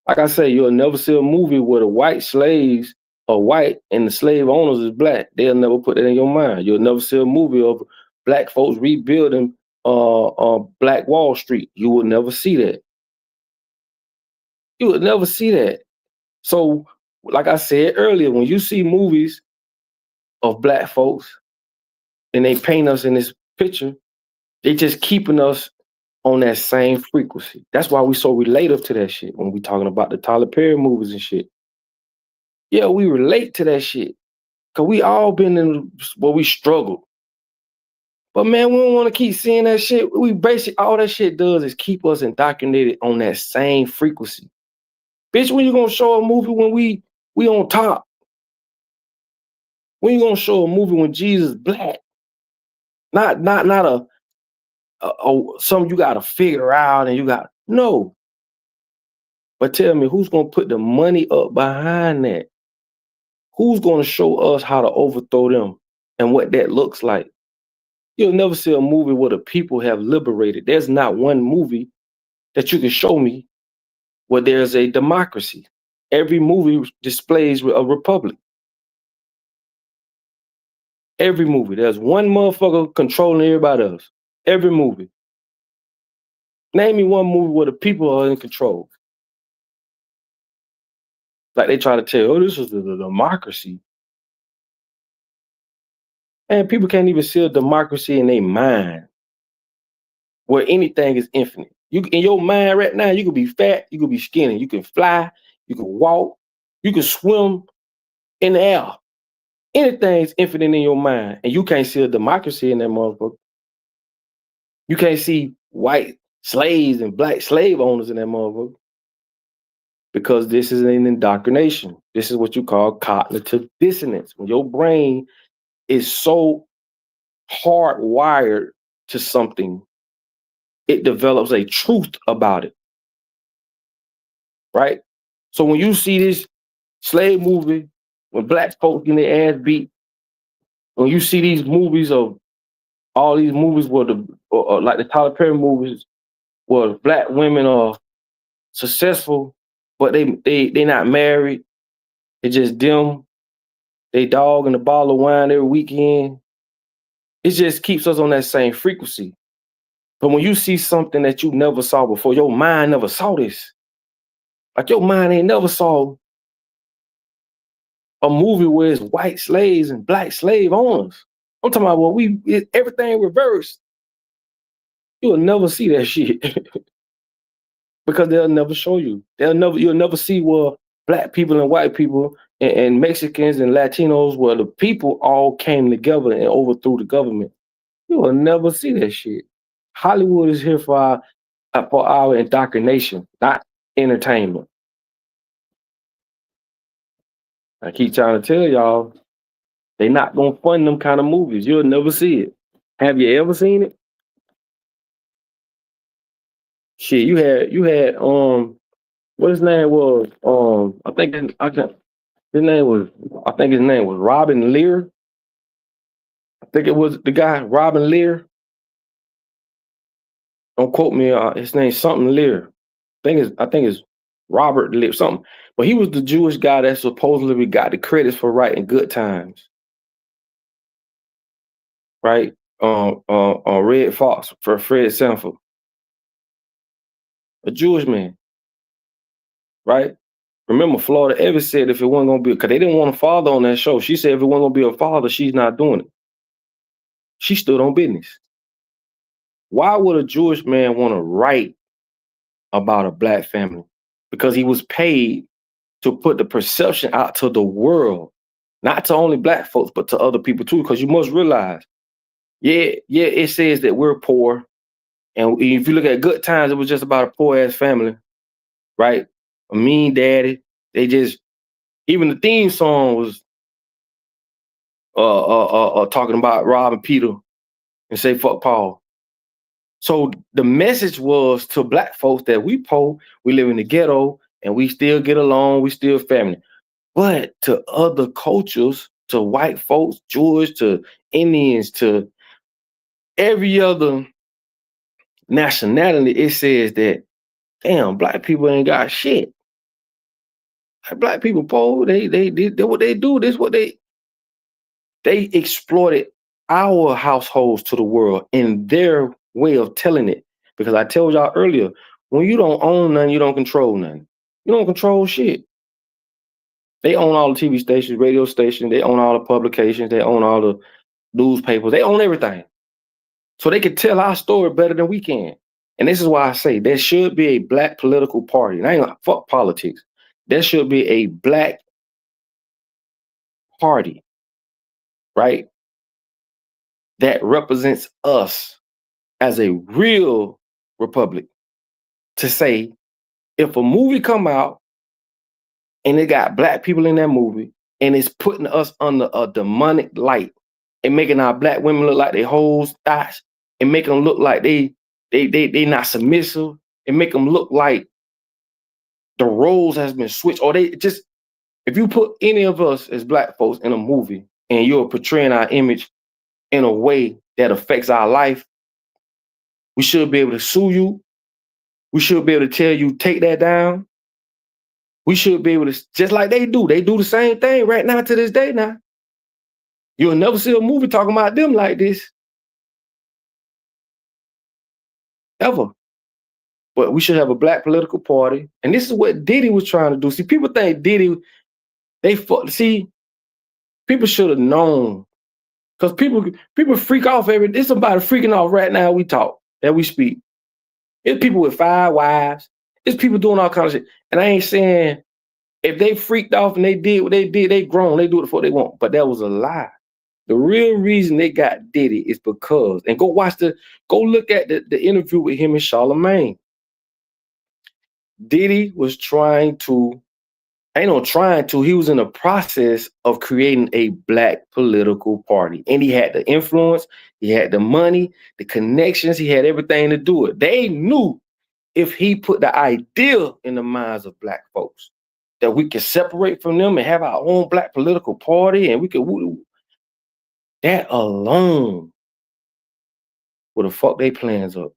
Like I say, you'll never see a movie where the white slaves are white and the slave owners is black. They'll never put that in your mind. You'll never see a movie of black folks rebuilding Black Wall Street. You will never see that. You would never see that. So, like I said earlier, when you see movies of black folks and they paint us in this picture, they just keeping us on that same frequency. That's why we so relative to that shit when we talking about the Tyler Perry movies and shit. Yeah, we relate to that shit. Cause we all been in where we struggle. But man, we don't want to keep seeing that shit. We basically, all that shit does is keep us indoctrinated on that same frequency. Bitch, when you gonna show a movie when we on top? When you gonna show a movie when Jesus black? Not something you gotta figure out and you got no. But tell me, who's gonna put the money up behind that? Who's gonna show us how to overthrow them and what that looks like? You'll never see a movie where the people have liberated. There's not one movie that you can show me where there's a democracy. Every movie displays a republic. Every movie. There's one motherfucker controlling everybody else. Every movie. Name me one movie where the people are in control. Like they try to tell, oh, this is the democracy. And people can't even see a democracy in their mind where anything is infinite. You in your mind right now, you could be fat, you could be skinny, you can fly, you can walk, you can swim in the air. Anything's infinite in your mind, and you can't see a democracy in that motherfucker. You can't see white slaves and black slave owners in that motherfucker. Because this is an indoctrination. This is what you call cognitive dissonance. When your brain is so hardwired to something, it develops a truth about it. Right? So when you see this slave movie, when black folks getting their ass beat, when you see these movies of all these movies where like the Tyler Perry movies, where black women are successful, but they not married. It's just them, they dog and a bottle of wine every weekend. It just keeps us on that same frequency. But when you see something that you never saw before, your mind never saw this. Like your mind ain't never saw a movie where it's white slaves and black slave owners. I'm talking about everything reversed. You'll never see that shit because they'll never show you. You'll never see where black people and white people and Mexicans and Latinos, where the people all came together and overthrew the government. You will never see that shit. Hollywood is here for our indoctrination, not entertainment. I keep trying to tell y'all, they not gonna fund them kind of movies. You'll never see it. Have you ever seen it? Shit, what his name was? I think his name was Robin Lear. I think it was the guy, Robin Lear. Don't quote me. His name's something Lear. I think it's Robert Lear something. But he was the Jewish guy that supposedly got the credits for writing Good Times, right? Red Fox for Fred Sanford, a Jewish man, right? Remember, Florida Evans said if it wasn't gonna be, because they didn't want a father on that show. She said if it wasn't gonna be a father, she's not doing it. She stood on business. Why would a Jewish man want to write about a black family? because he was paid to put the perception out to the world, not to only black folks, but to other people too. Because you must realize, it says that we're poor. And if you look at Good Times, it was just about a poor ass family, right? A mean daddy. They just, even the theme song was talking about Rob and Peter and say fuck Paul. So the message was to black folks that we poor, we live in the ghetto, and we still get along, we still family. But to other cultures, to white folks, Jewish, to Indians, to every other nationality, it says that, damn, black people ain't got shit. Black people poor, they what they do, this what they exploited our households to the world in their way of telling it. Because I told y'all earlier, when you don't own nothing, you don't control nothing. You don't control shit. They own all the TV stations, radio stations, they own all the publications, they own all the newspapers, they own everything. So they can tell our story better than we can. And this is why I say there should be a black political party. And I ain't gonna fuck politics. There should be a black party, right? That represents us as a real republic. To say, if a movie come out and it got black people in that movie and it's putting us under a demonic light and making our black women look like they hoes, thoughts, and make them look like they not submissive, and make them look like the roles has been switched, or they just, if you put any of us as black folks in a movie and you're portraying our image in a way that affects our life, we should be able to sue you. We should be able to tell you, take that down. We should be able to, just like they do the same thing right now to this day now. You'll never see a movie talking about them like this. Ever. But we should have a black political party. And this is what Diddy was trying to do. See, people think Diddy, people should have known. Because people freak off there's somebody freaking off right now we talk, that we speak. It's people with 5 wives. It's people doing all kinds of shit. And I ain't saying if they freaked off and they did what they did, they grown, they do it for what they want. But that was a lie. The real reason they got Diddy is because, and go look at the interview with him and Charlamagne. Diddy was he was in the process of creating a black political party. And he had the influence, he had the money, the connections, he had everything to do it. They knew if he put the idea in the minds of black folks that we could separate from them and have our own black political party, and we could, that alone would have fucked their plans up.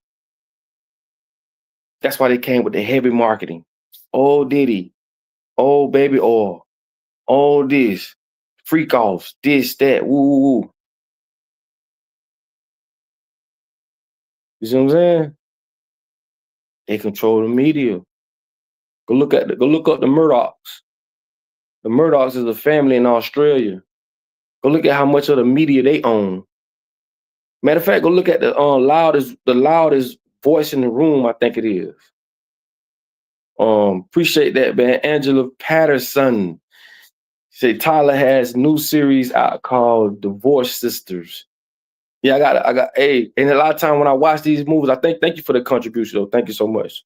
That's why they came with the heavy marketing. Oh, Diddy. Oh, baby oil. All this. Freak offs. This, that. Woo, woo, woo. You see what I'm saying? They control the media. Go look up the Murdochs. The Murdochs is a family in Australia. Go look at how much of the media they own. Matter of fact, go look at the loudest voice in the room, I think it is. Appreciate that, man. Angela Patterson. Say Tyler has new series out called Divorce Sisters. Yeah, I got, hey, and a lot of time when I watch these movies, thank you for the contribution though. Thank you so much,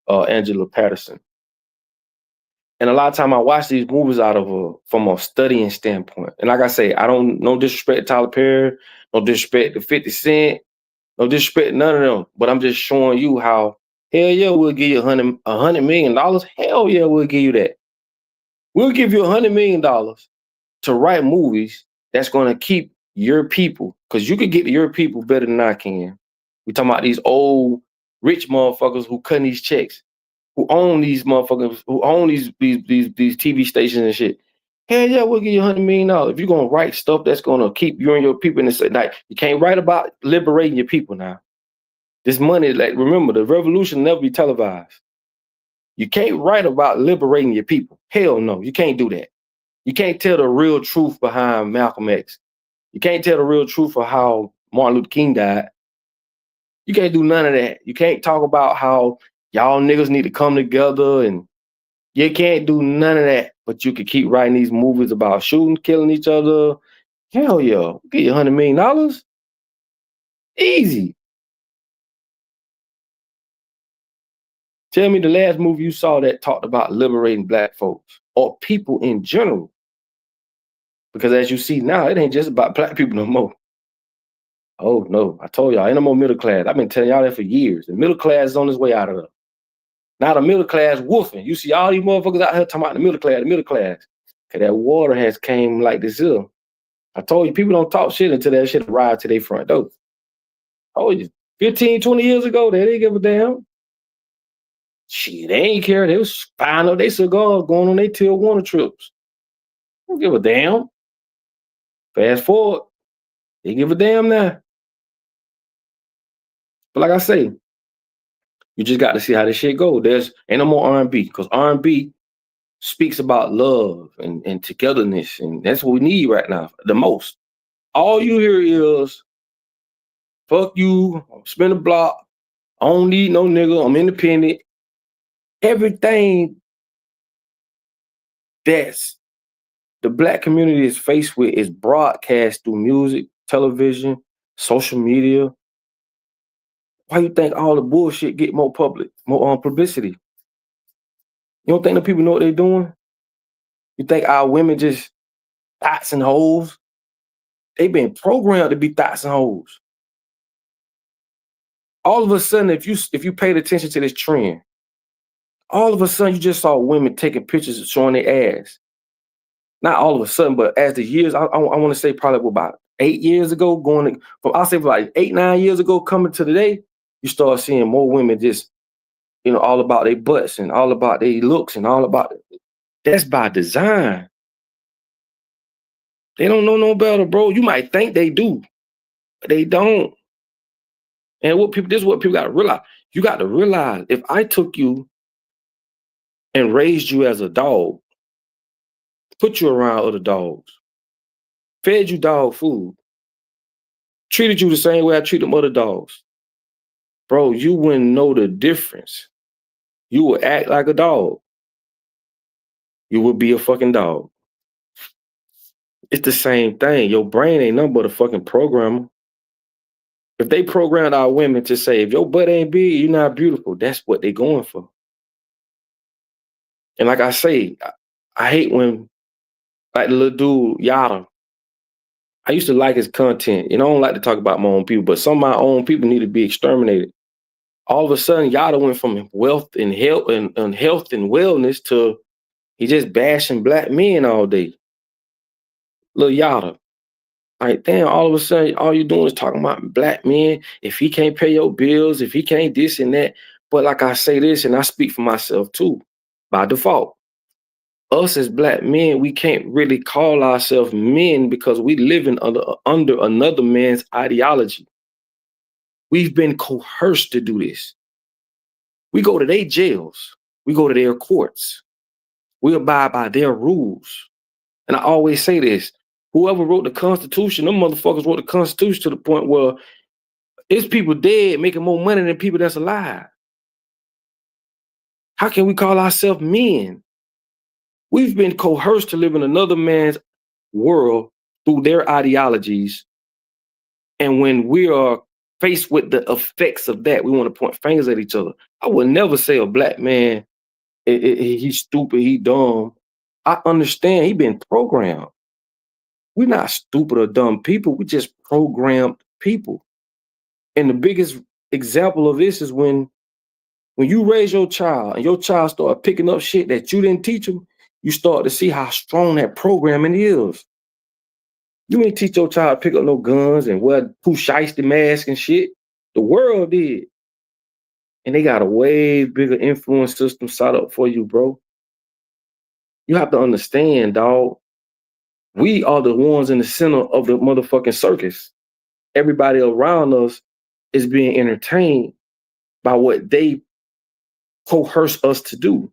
Angela Patterson. And a lot of time I watch these movies from a studying standpoint. And like I say, no disrespect to Tyler Perry, no disrespect to 50 Cent, no disrespect to none of them. But I'm just showing you how, hell yeah, we'll give you $100 million. Hell yeah, we'll give you that. We'll give you $100 million to write movies that's going to keep your people, because you can get to your people better than I can. We talking about these old rich motherfuckers who cutting these checks, who own these motherfuckers, who own these TV stations and shit. Hell yeah, we'll give you $100 million. If you're gonna write stuff that's gonna keep you and your people in the like, you can't write about liberating your people now. This money, like, remember, the revolution never be televised. You can't write about liberating your people. Hell no, you can't do that. You can't tell the real truth behind Malcolm X. You can't tell the real truth of how Martin Luther King died. You can't do none of that. You can't talk about how y'all niggas need to come together and You can't do none of that, but you can keep writing these movies about shooting, killing each other. Hell yeah. Get you $100 million. Easy. Tell me the last movie you saw that talked about liberating black folks or people in general. Because as you see now, it ain't just about black people no more. Oh no, I told y'all, ain't no more middle class. I've been telling y'all that for years. The middle class is on its way out of there. Now the middle class woofing. You see all these motherfuckers out here talking about the middle class, the middle class. Cause that water has came like this here. I told you, people don't talk shit until that shit arrived to their front door. I told you, 15, 20 years ago, they didn't give a damn. Shit, they ain't care. They was buying up their cigars, going on their Tijuana trips. Don't give a damn. Fast forward, they give a damn now. But like I say, you just got to see how this shit go. There's ain't no more R&B, because R&B speaks about love and togetherness, and that's what we need right now the most. All you hear is, fuck you, spin a block, I don't need no nigga, I'm independent. Everything that's the black community is faced with is broadcast through music, television, social media. Why you think all the bullshit get more public, more publicity? You don't think the people know what they're doing? You think our women just thoughts and hoes? They been programmed to be thoughts and hoes. All of a sudden, if you paid attention to this trend, all of a sudden you just saw women taking pictures and showing their ass. Not all of a sudden, but as the years, I want to say probably about 8 years ago, I'll say for like 8, 9 years ago, coming to today, you start seeing more women just, all about their butts and all about their looks and all about it. That's by design. They don't know no better, bro. You might think they do, but they don't. And this is what people got to realize. You got to realize, if I took you and raised you as a dog, put you around other dogs, fed you dog food, treated you the same way I treat them other dogs, bro, you wouldn't know the difference. You would act like a dog. You would be a fucking dog. It's the same thing. Your brain ain't nothing but a fucking programmer. If they programmed our women to say, if your butt ain't big, you're not beautiful, that's what they going for. And like I say, I hate when, like the little dude, Yada, I used to like his content. I don't like to talk about my own people, but some of my own people need to be exterminated. All of a sudden, Yada went from wealth and health and health and wellness to he just bashing black men all day. Lil Yada. Like, damn, all of a sudden, all you doing is talking about black men. If he can't pay your bills, if he can't this and that. But like I say this, and I speak for myself too, by default. Us as black men, we can't really call ourselves men because we living under another man's ideology. We've been coerced to do this. We go to their jails. We go to their courts. We abide by their rules. And I always say this, whoever wrote the Constitution, them motherfuckers wrote the Constitution to the point where it's people dead making more money than people that's alive. How can we call ourselves men? We've been coerced to live in another man's world through their ideologies. And when we are faced with the effects of that, we want to point fingers at each other. I would never say a black man, he's stupid, he dumb. I understand he been programmed. We're not stupid or dumb people. We just programmed people. And the biggest example of this is when you raise your child and your child start picking up shit that you didn't teach them, you start to see how strong that programming is. You ain't teach your child to pick up no guns and wear shiesty mask and shit. The world did. And they got a way bigger influence system set up for you, bro. You have to understand, dog. We are the ones in the center of the motherfucking circus. Everybody around us is being entertained by what they coerce us to do.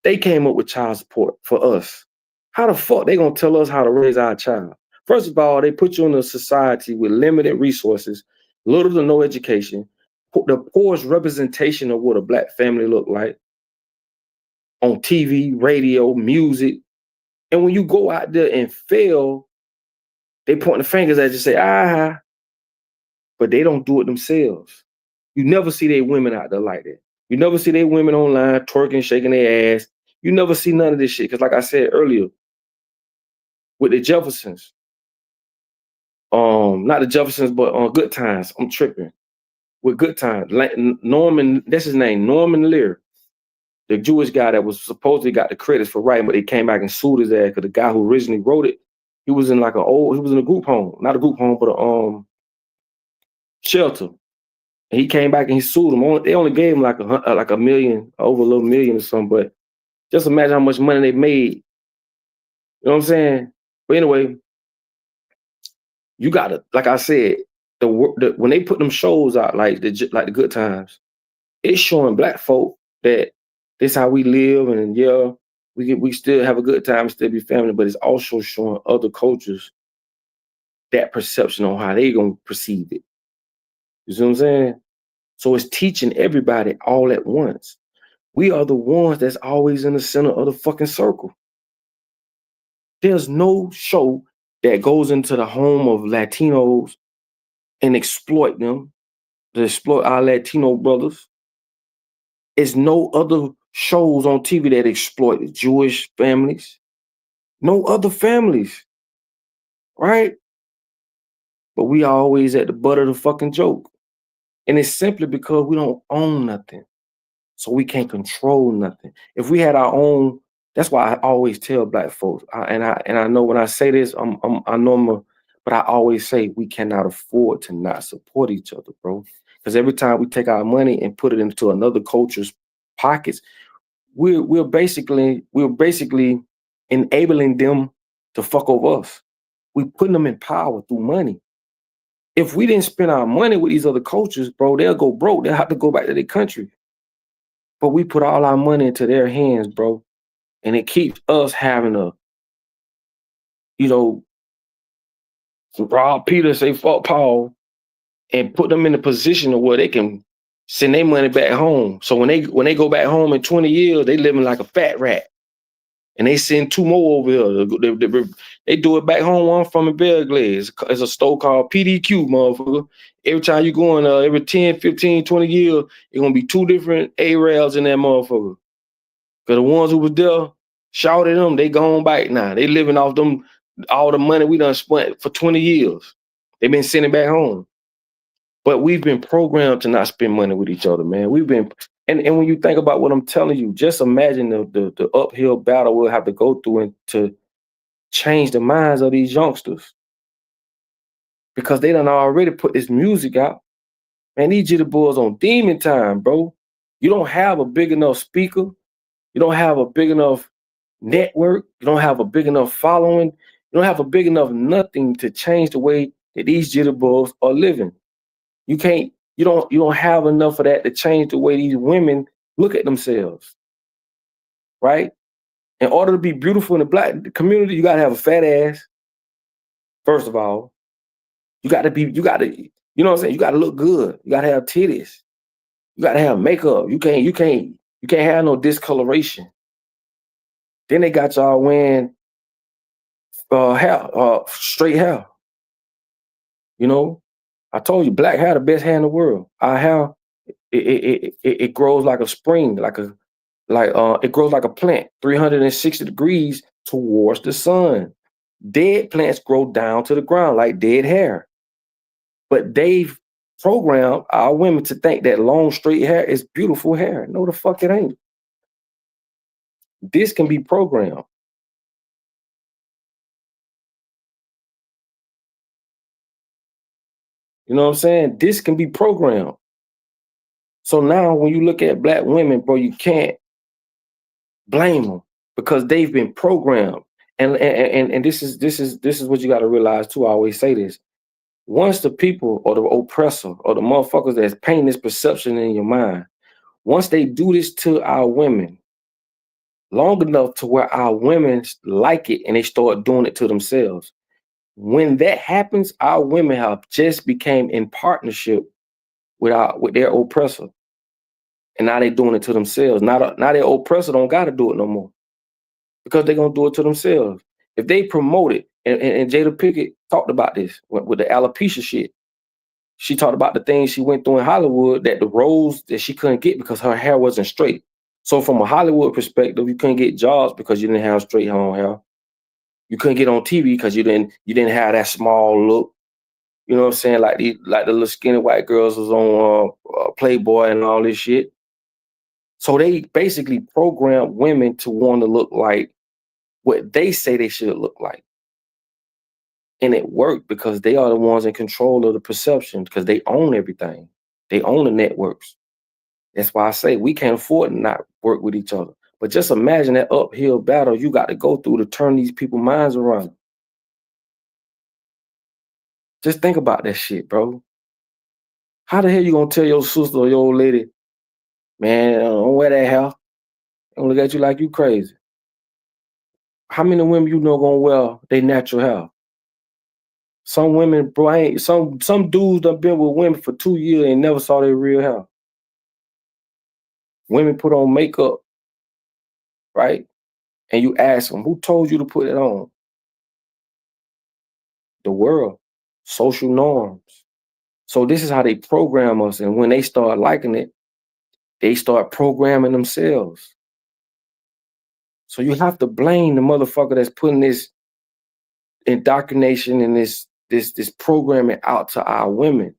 They came up with child support for us. How the fuck they gonna tell us how to raise our child? First of all, they put you in a society with limited resources, little to no education, the poorest representation of what a black family look like. on TV, radio, music. And when you go out there and fail, they point the fingers at you and say, but they don't do it themselves. You never see their women out there like that. You never see their women online twerking, shaking their ass. You never see none of this shit. Because like I said earlier, with the Jeffersons, not the Jeffersons, but on Good Times, I'm tripping. With Good Times, Norman, that's his name, Norman Lear, the Jewish guy that was supposedly got the credits for writing, but they came back and sued his ass because the guy who originally wrote it, he was in a group home, not a group home, but a shelter. And he came back and he sued them. They only gave him like a million, over a little million or something. But just imagine how much money they made. You know what I'm saying? But anyway, you gotta, like I said, when they put them shows out like the Good Times, it's showing black folk that this how we live, and yeah, we still have a good time, still be family. But it's also showing other cultures that perception on how they gonna perceive it. You see what I'm saying? So it's teaching everybody all at once. We are the ones that's always in the center of the fucking circle. There's no show that goes into the home of Latinos and exploit them, to exploit our Latino brothers. There's no other shows on TV that exploit the Jewish families. No other families, right? But we are always at the butt of the fucking joke. And it's simply because we don't own nothing. So we can't control nothing. If we had our own, that's why I always tell black folks, and I know when I say this, but I always say we cannot afford to not support each other, bro. Because every time we take our money and put it into another culture's pockets, we're basically enabling them to fuck over us. We putting them in power through money. If we didn't spend our money with these other cultures, bro, they'll go broke. They'll have to go back to their country. But we put all our money into their hands, bro. And it keeps us having to, rob Peter, say fuck Paul, and put them in a position of where they can send their money back home. So when they go back home in 20 years, they living like a fat rat. And they send two more over here. They do it back home where I'm from in Belgrade. It's a store called PDQ, motherfucker. Every time you go in, every 10, 15, 20 years, it's going to be two different Arabs in that motherfucker. Because the ones who was there, shouted them, they gone back now. They living off them, all the money we done spent for 20 years. They been sending back home. But we've been programmed to not spend money with each other, man. And when you think about what I'm telling you, just imagine the uphill battle we'll have to go through and to change the minds of these youngsters. Because they done already put this music out. Man, these jitty boys on demon time, bro. You don't have a big enough speaker. You don't have a big enough network. You don't have a big enough following. You don't have a big enough nothing to change the way that these jitterbugs are living. You don't have enough of that to change the way these women look at themselves. Right? In order to be beautiful in the black community, you gotta have a fat ass. First of all, you know what I'm saying? You gotta look good. You gotta have titties. You gotta have makeup. You can't have no discoloration. Then they got y'all wearing hair, straight hair. I told you, black hair the best hair in the world. Our hair, it grows like a spring, it grows like a plant, 360 degrees towards the sun. Dead plants grow down to the ground like dead hair. But they've programmed our women to think that long, straight hair is beautiful hair. No, the fuck it ain't. This can be programmed. You know what I'm saying? This can be programmed. So now when you look at black women, bro, you can't blame them because they've been programmed. And this is what you got to realize too. I always say this. Once the people or the oppressor or the motherfuckers that's painting this perception in your mind, once they do this to our women long enough to where our women like it and they start doing it to themselves, when that happens, our women have just became in partnership with their oppressor. And now they doing it to themselves. Now their oppressor don't got to do it no more because they're going to do it to themselves. If they promote it, and Jada Pinkett talked about this with the alopecia shit. She talked about the things she went through in Hollywood, that the roles that she couldn't get because her hair wasn't straight. So from a Hollywood perspective, you couldn't get jobs because you didn't have straight hair. You couldn't get on TV because you didn't have that small look. You know what I'm saying? Like the little skinny white girls was on Playboy and all this shit. So they basically programmed women to want to look like what they say they should look like. And it worked because they are the ones in control of the perception because they own everything. They own the networks. That's why I say we can't afford to not work with each other. But just imagine that uphill battle you got to go through to turn these people's minds around. Just think about that shit, bro. How the hell you gonna tell your sister or your old lady, man, don't wear that hair? They gonna look at you like you crazy. How many women you know gonna wear their natural hair? Some women, bro, some dudes done been with women for 2 years and never saw their real hair. Women put on makeup, right? And you ask them, who told you to put it on? The world, social norms. So this is how they program us. And when they start liking it, they start programming themselves. So you have to blame the motherfucker that's putting this indoctrination and this programming out to our women,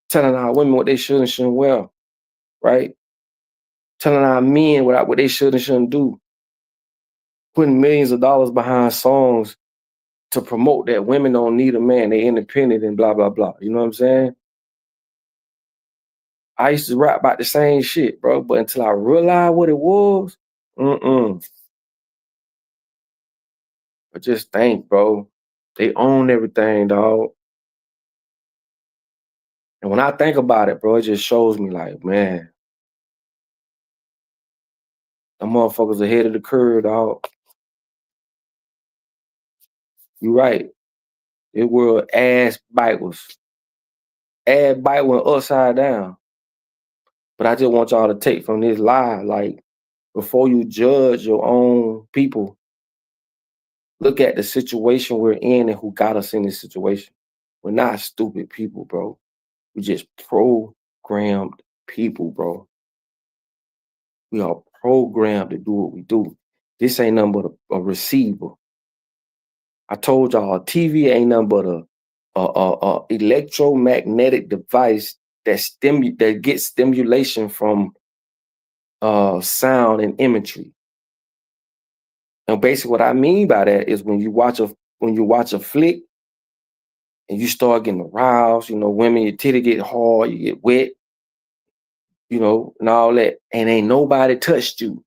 telling our women what they should and shouldn't wear, right? Telling our men what they should and shouldn't do. Putting millions of dollars behind songs to promote that women don't need a man, they independent and blah, blah, blah. You know what I'm saying? I used to rap about the same shit, bro, but until I realized what it was, But just think, bro, they own everything, dog. And when I think about it, bro, it just shows me like, man, the motherfuckers ahead of the curve, dog. You right. It world ass backwards. Ass backward upside down. But I just want y'all to take from this lie, like, before you judge your own people, look at the situation we're in and who got us in this situation. We're not stupid people, bro. We just programmed people, bro. We are programmed to do what we do. This ain't nothing but a receiver. I told y'all, TV ain't nothing but a electromagnetic device that gets stimulation from sound and imagery. And basically, what I mean by that is when you watch a flick and you start getting aroused, women, your titty get hard, you get wet, and all that, and ain't nobody touched you.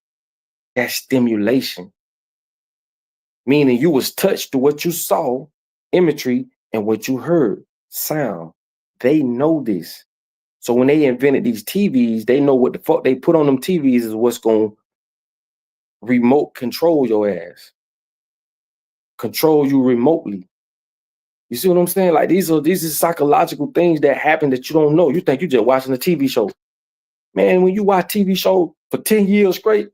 That's stimulation. Meaning you was touched to what you saw, imagery, and what you heard, sound. They know this. So when they invented these TVs, they know what the fuck they put on them TVs is what's going to remote control your ass. Control you remotely. You see what I'm saying? Like these are psychological things that happen that you don't know. You think you're just watching a TV show. Man, when you watch TV show for 10 years straight,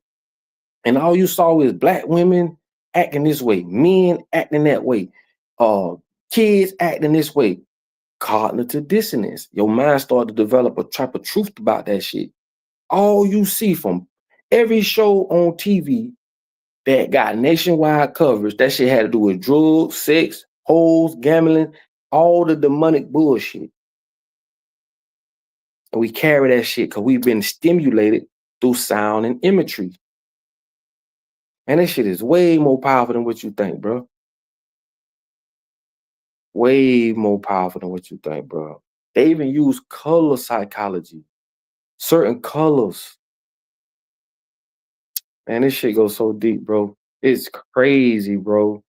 and all you saw is black women acting this way, men acting that way, kids acting this way, cognitive dissonance. Your mind started to develop a type of truth about that shit. All you see from every show on TV that got nationwide coverage, that shit had to do with drugs, sex, hoes, gambling, all the demonic bullshit. And we carry that shit because we've been stimulated through sound and imagery. And that shit is way more powerful than what you think, bro. Way more powerful than what you think, bro. They even use color psychology. Certain colors. Man, this shit goes so deep, bro. It's crazy, bro.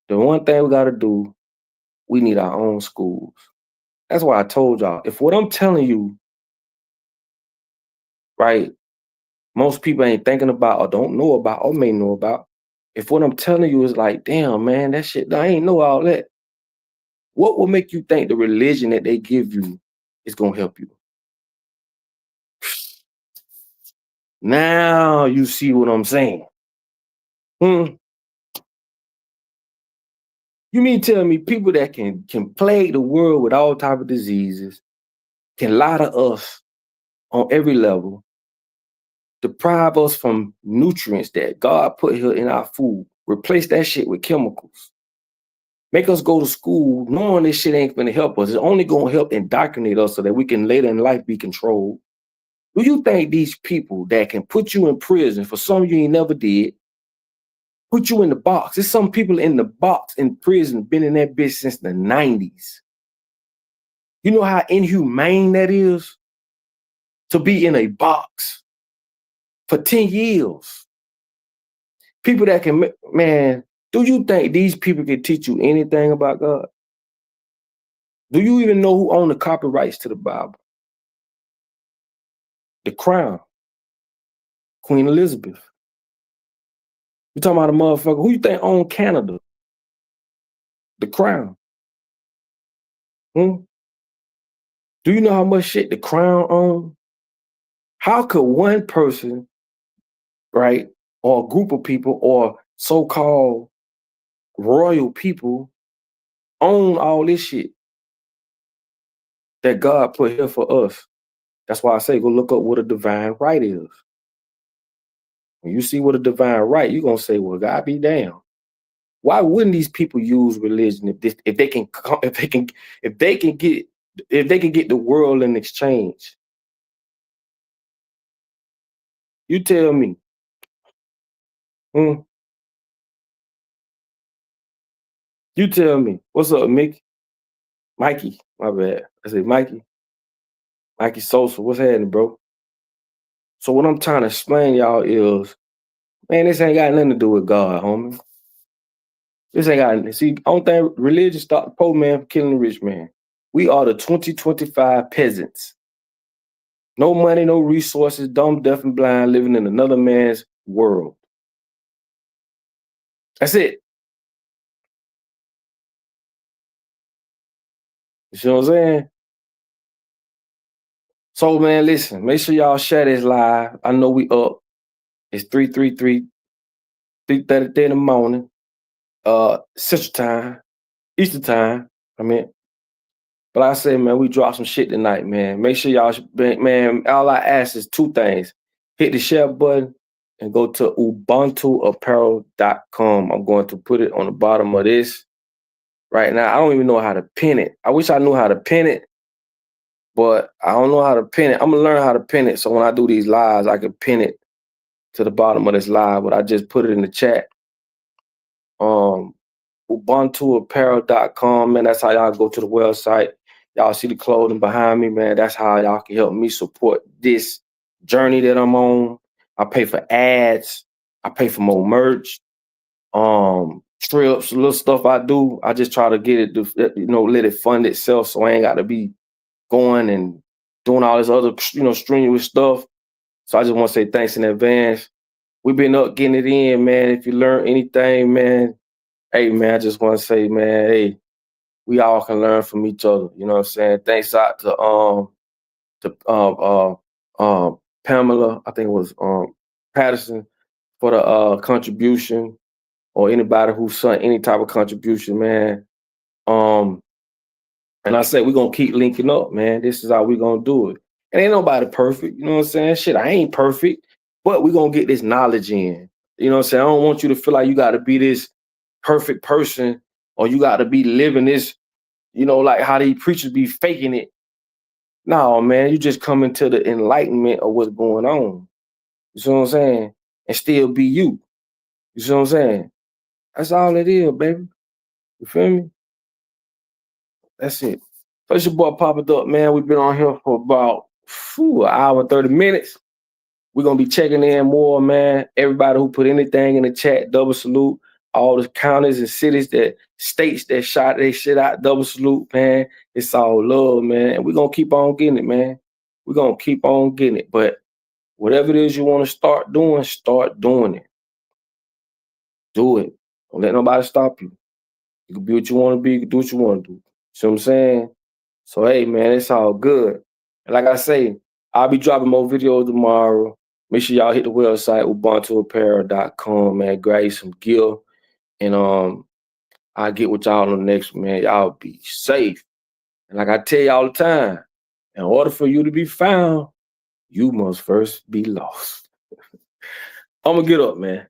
The one thing we gotta do, we need our own schools. That's why I told y'all, if what I'm telling you, right, most people ain't thinking about or don't know about or may know about, if what I'm telling you is like, damn, man, that shit, I ain't know all that. What will make you think the religion that they give you is gonna help you? Now you see what I'm saying. You mean tell me people that can plague the world with all type of diseases, can lie to us on every level, deprive us from nutrients that God put here in our food, replace that shit with chemicals, make us go to school knowing this shit ain't gonna help us. It's only gonna help indoctrinate us so that we can later in life be controlled. Do you think these people that can put you in prison for something you ain't never did, put you in the box? There's some people in the box in prison been in that bitch since the 90s. You know how inhumane that is? To be in a box for 10 years. People that can, man, do you think these people can teach you anything about God? Do you even know who owned the copyrights to the Bible? The Crown, Queen Elizabeth. You talking about a motherfucker, who you think owned Canada? The Crown. Do you know how much shit the Crown owned? How could one person, right, or a group of people, or so-called royal people own all this shit that God put here for us? That's why I say go look up what a divine right is. When you see what a divine right, you're gonna say, well, God be damned. Why wouldn't these people use religion if they can get the world in exchange? You tell me. You tell me. What's up, Mickey? Mikey, my bad. I said Mikey. Mikey Sosa, what's happening, bro? So what I'm trying to explain y'all is, man, this ain't got nothing to do with God, homie. This ain't got, see, I don't think religion stopped the poor man from killing the rich man. We are the 2025 peasants. No money, no resources, dumb, deaf, and blind, living in another man's world. That's it. You see what I'm saying? So, man, listen, make sure y'all share this live. I know we up. It's 3:33, 3:33 in the morning, Central Time, Eastern Time, But I say, man, we dropped some shit tonight, man. Make sure y'all, man, all I ask is two things. Hit the share button and go to ubuntuapparel.com. I'm going to put it on the bottom of this right now. I don't even know how to pin it. I wish I knew how to pin it, but I don't know how to pin it. I'm going to learn how to pin it so when I do these lives, I can pin it to the bottom of this live, but I just put it in the chat. Ubuntuapparel.com, man. That's how y'all go to the website. Y'all see the clothing behind me, man. That's how y'all can help me support this journey that I'm on. I pay for ads. I pay for more merch, trips, little stuff I do. I just try to get it to, let it fund itself so I ain't got to be going and doing all this other, strenuous stuff. So I just want to say thanks in advance. We've been up getting it in, man. If you learn anything, man, hey, man, I just want to say, man, hey, we all can learn from each other. You know what I'm saying? Thanks out to Pamela, I think it was Patterson, for the contribution, or anybody who sent any type of contribution, man. And I say we're gonna keep linking up, man. This is how we gonna do it. And ain't nobody perfect, you know what I'm saying? Shit, I ain't perfect, but we gonna get this knowledge in. You know what I'm saying? I don't want you to feel like you gotta be this perfect person, or you gotta be living this, like how these preachers be faking it. No, man, you just come into the enlightenment of what's going on. You see what I'm saying? And still be you. You see what I'm saying? That's all it is, baby. You feel me? That's it. So it's your boy Papa Duck, man. We've been on here for about an hour and 30 minutes. We're going to be checking in more, man. Everybody who put anything in the chat, double salute. All the counties and states that shot their shit out, double salute, man. It's all love, man. And we're going to keep on getting it, man. We're going to keep on getting it. But whatever it is you want to start doing it. Do it. Don't let nobody stop you. You can be what you want to be. You can do what you want to do. See what I'm saying? So, hey, man, it's all good. And like I say, I'll be dropping more videos tomorrow. Make sure y'all hit the website, ubuntuapparel.com, man. Grab you some gear. And I'll get with y'all on the next one, man. Y'all be safe. And like I tell you all the time, in order for you to be found, you must first be lost. I'm gonna get up, man.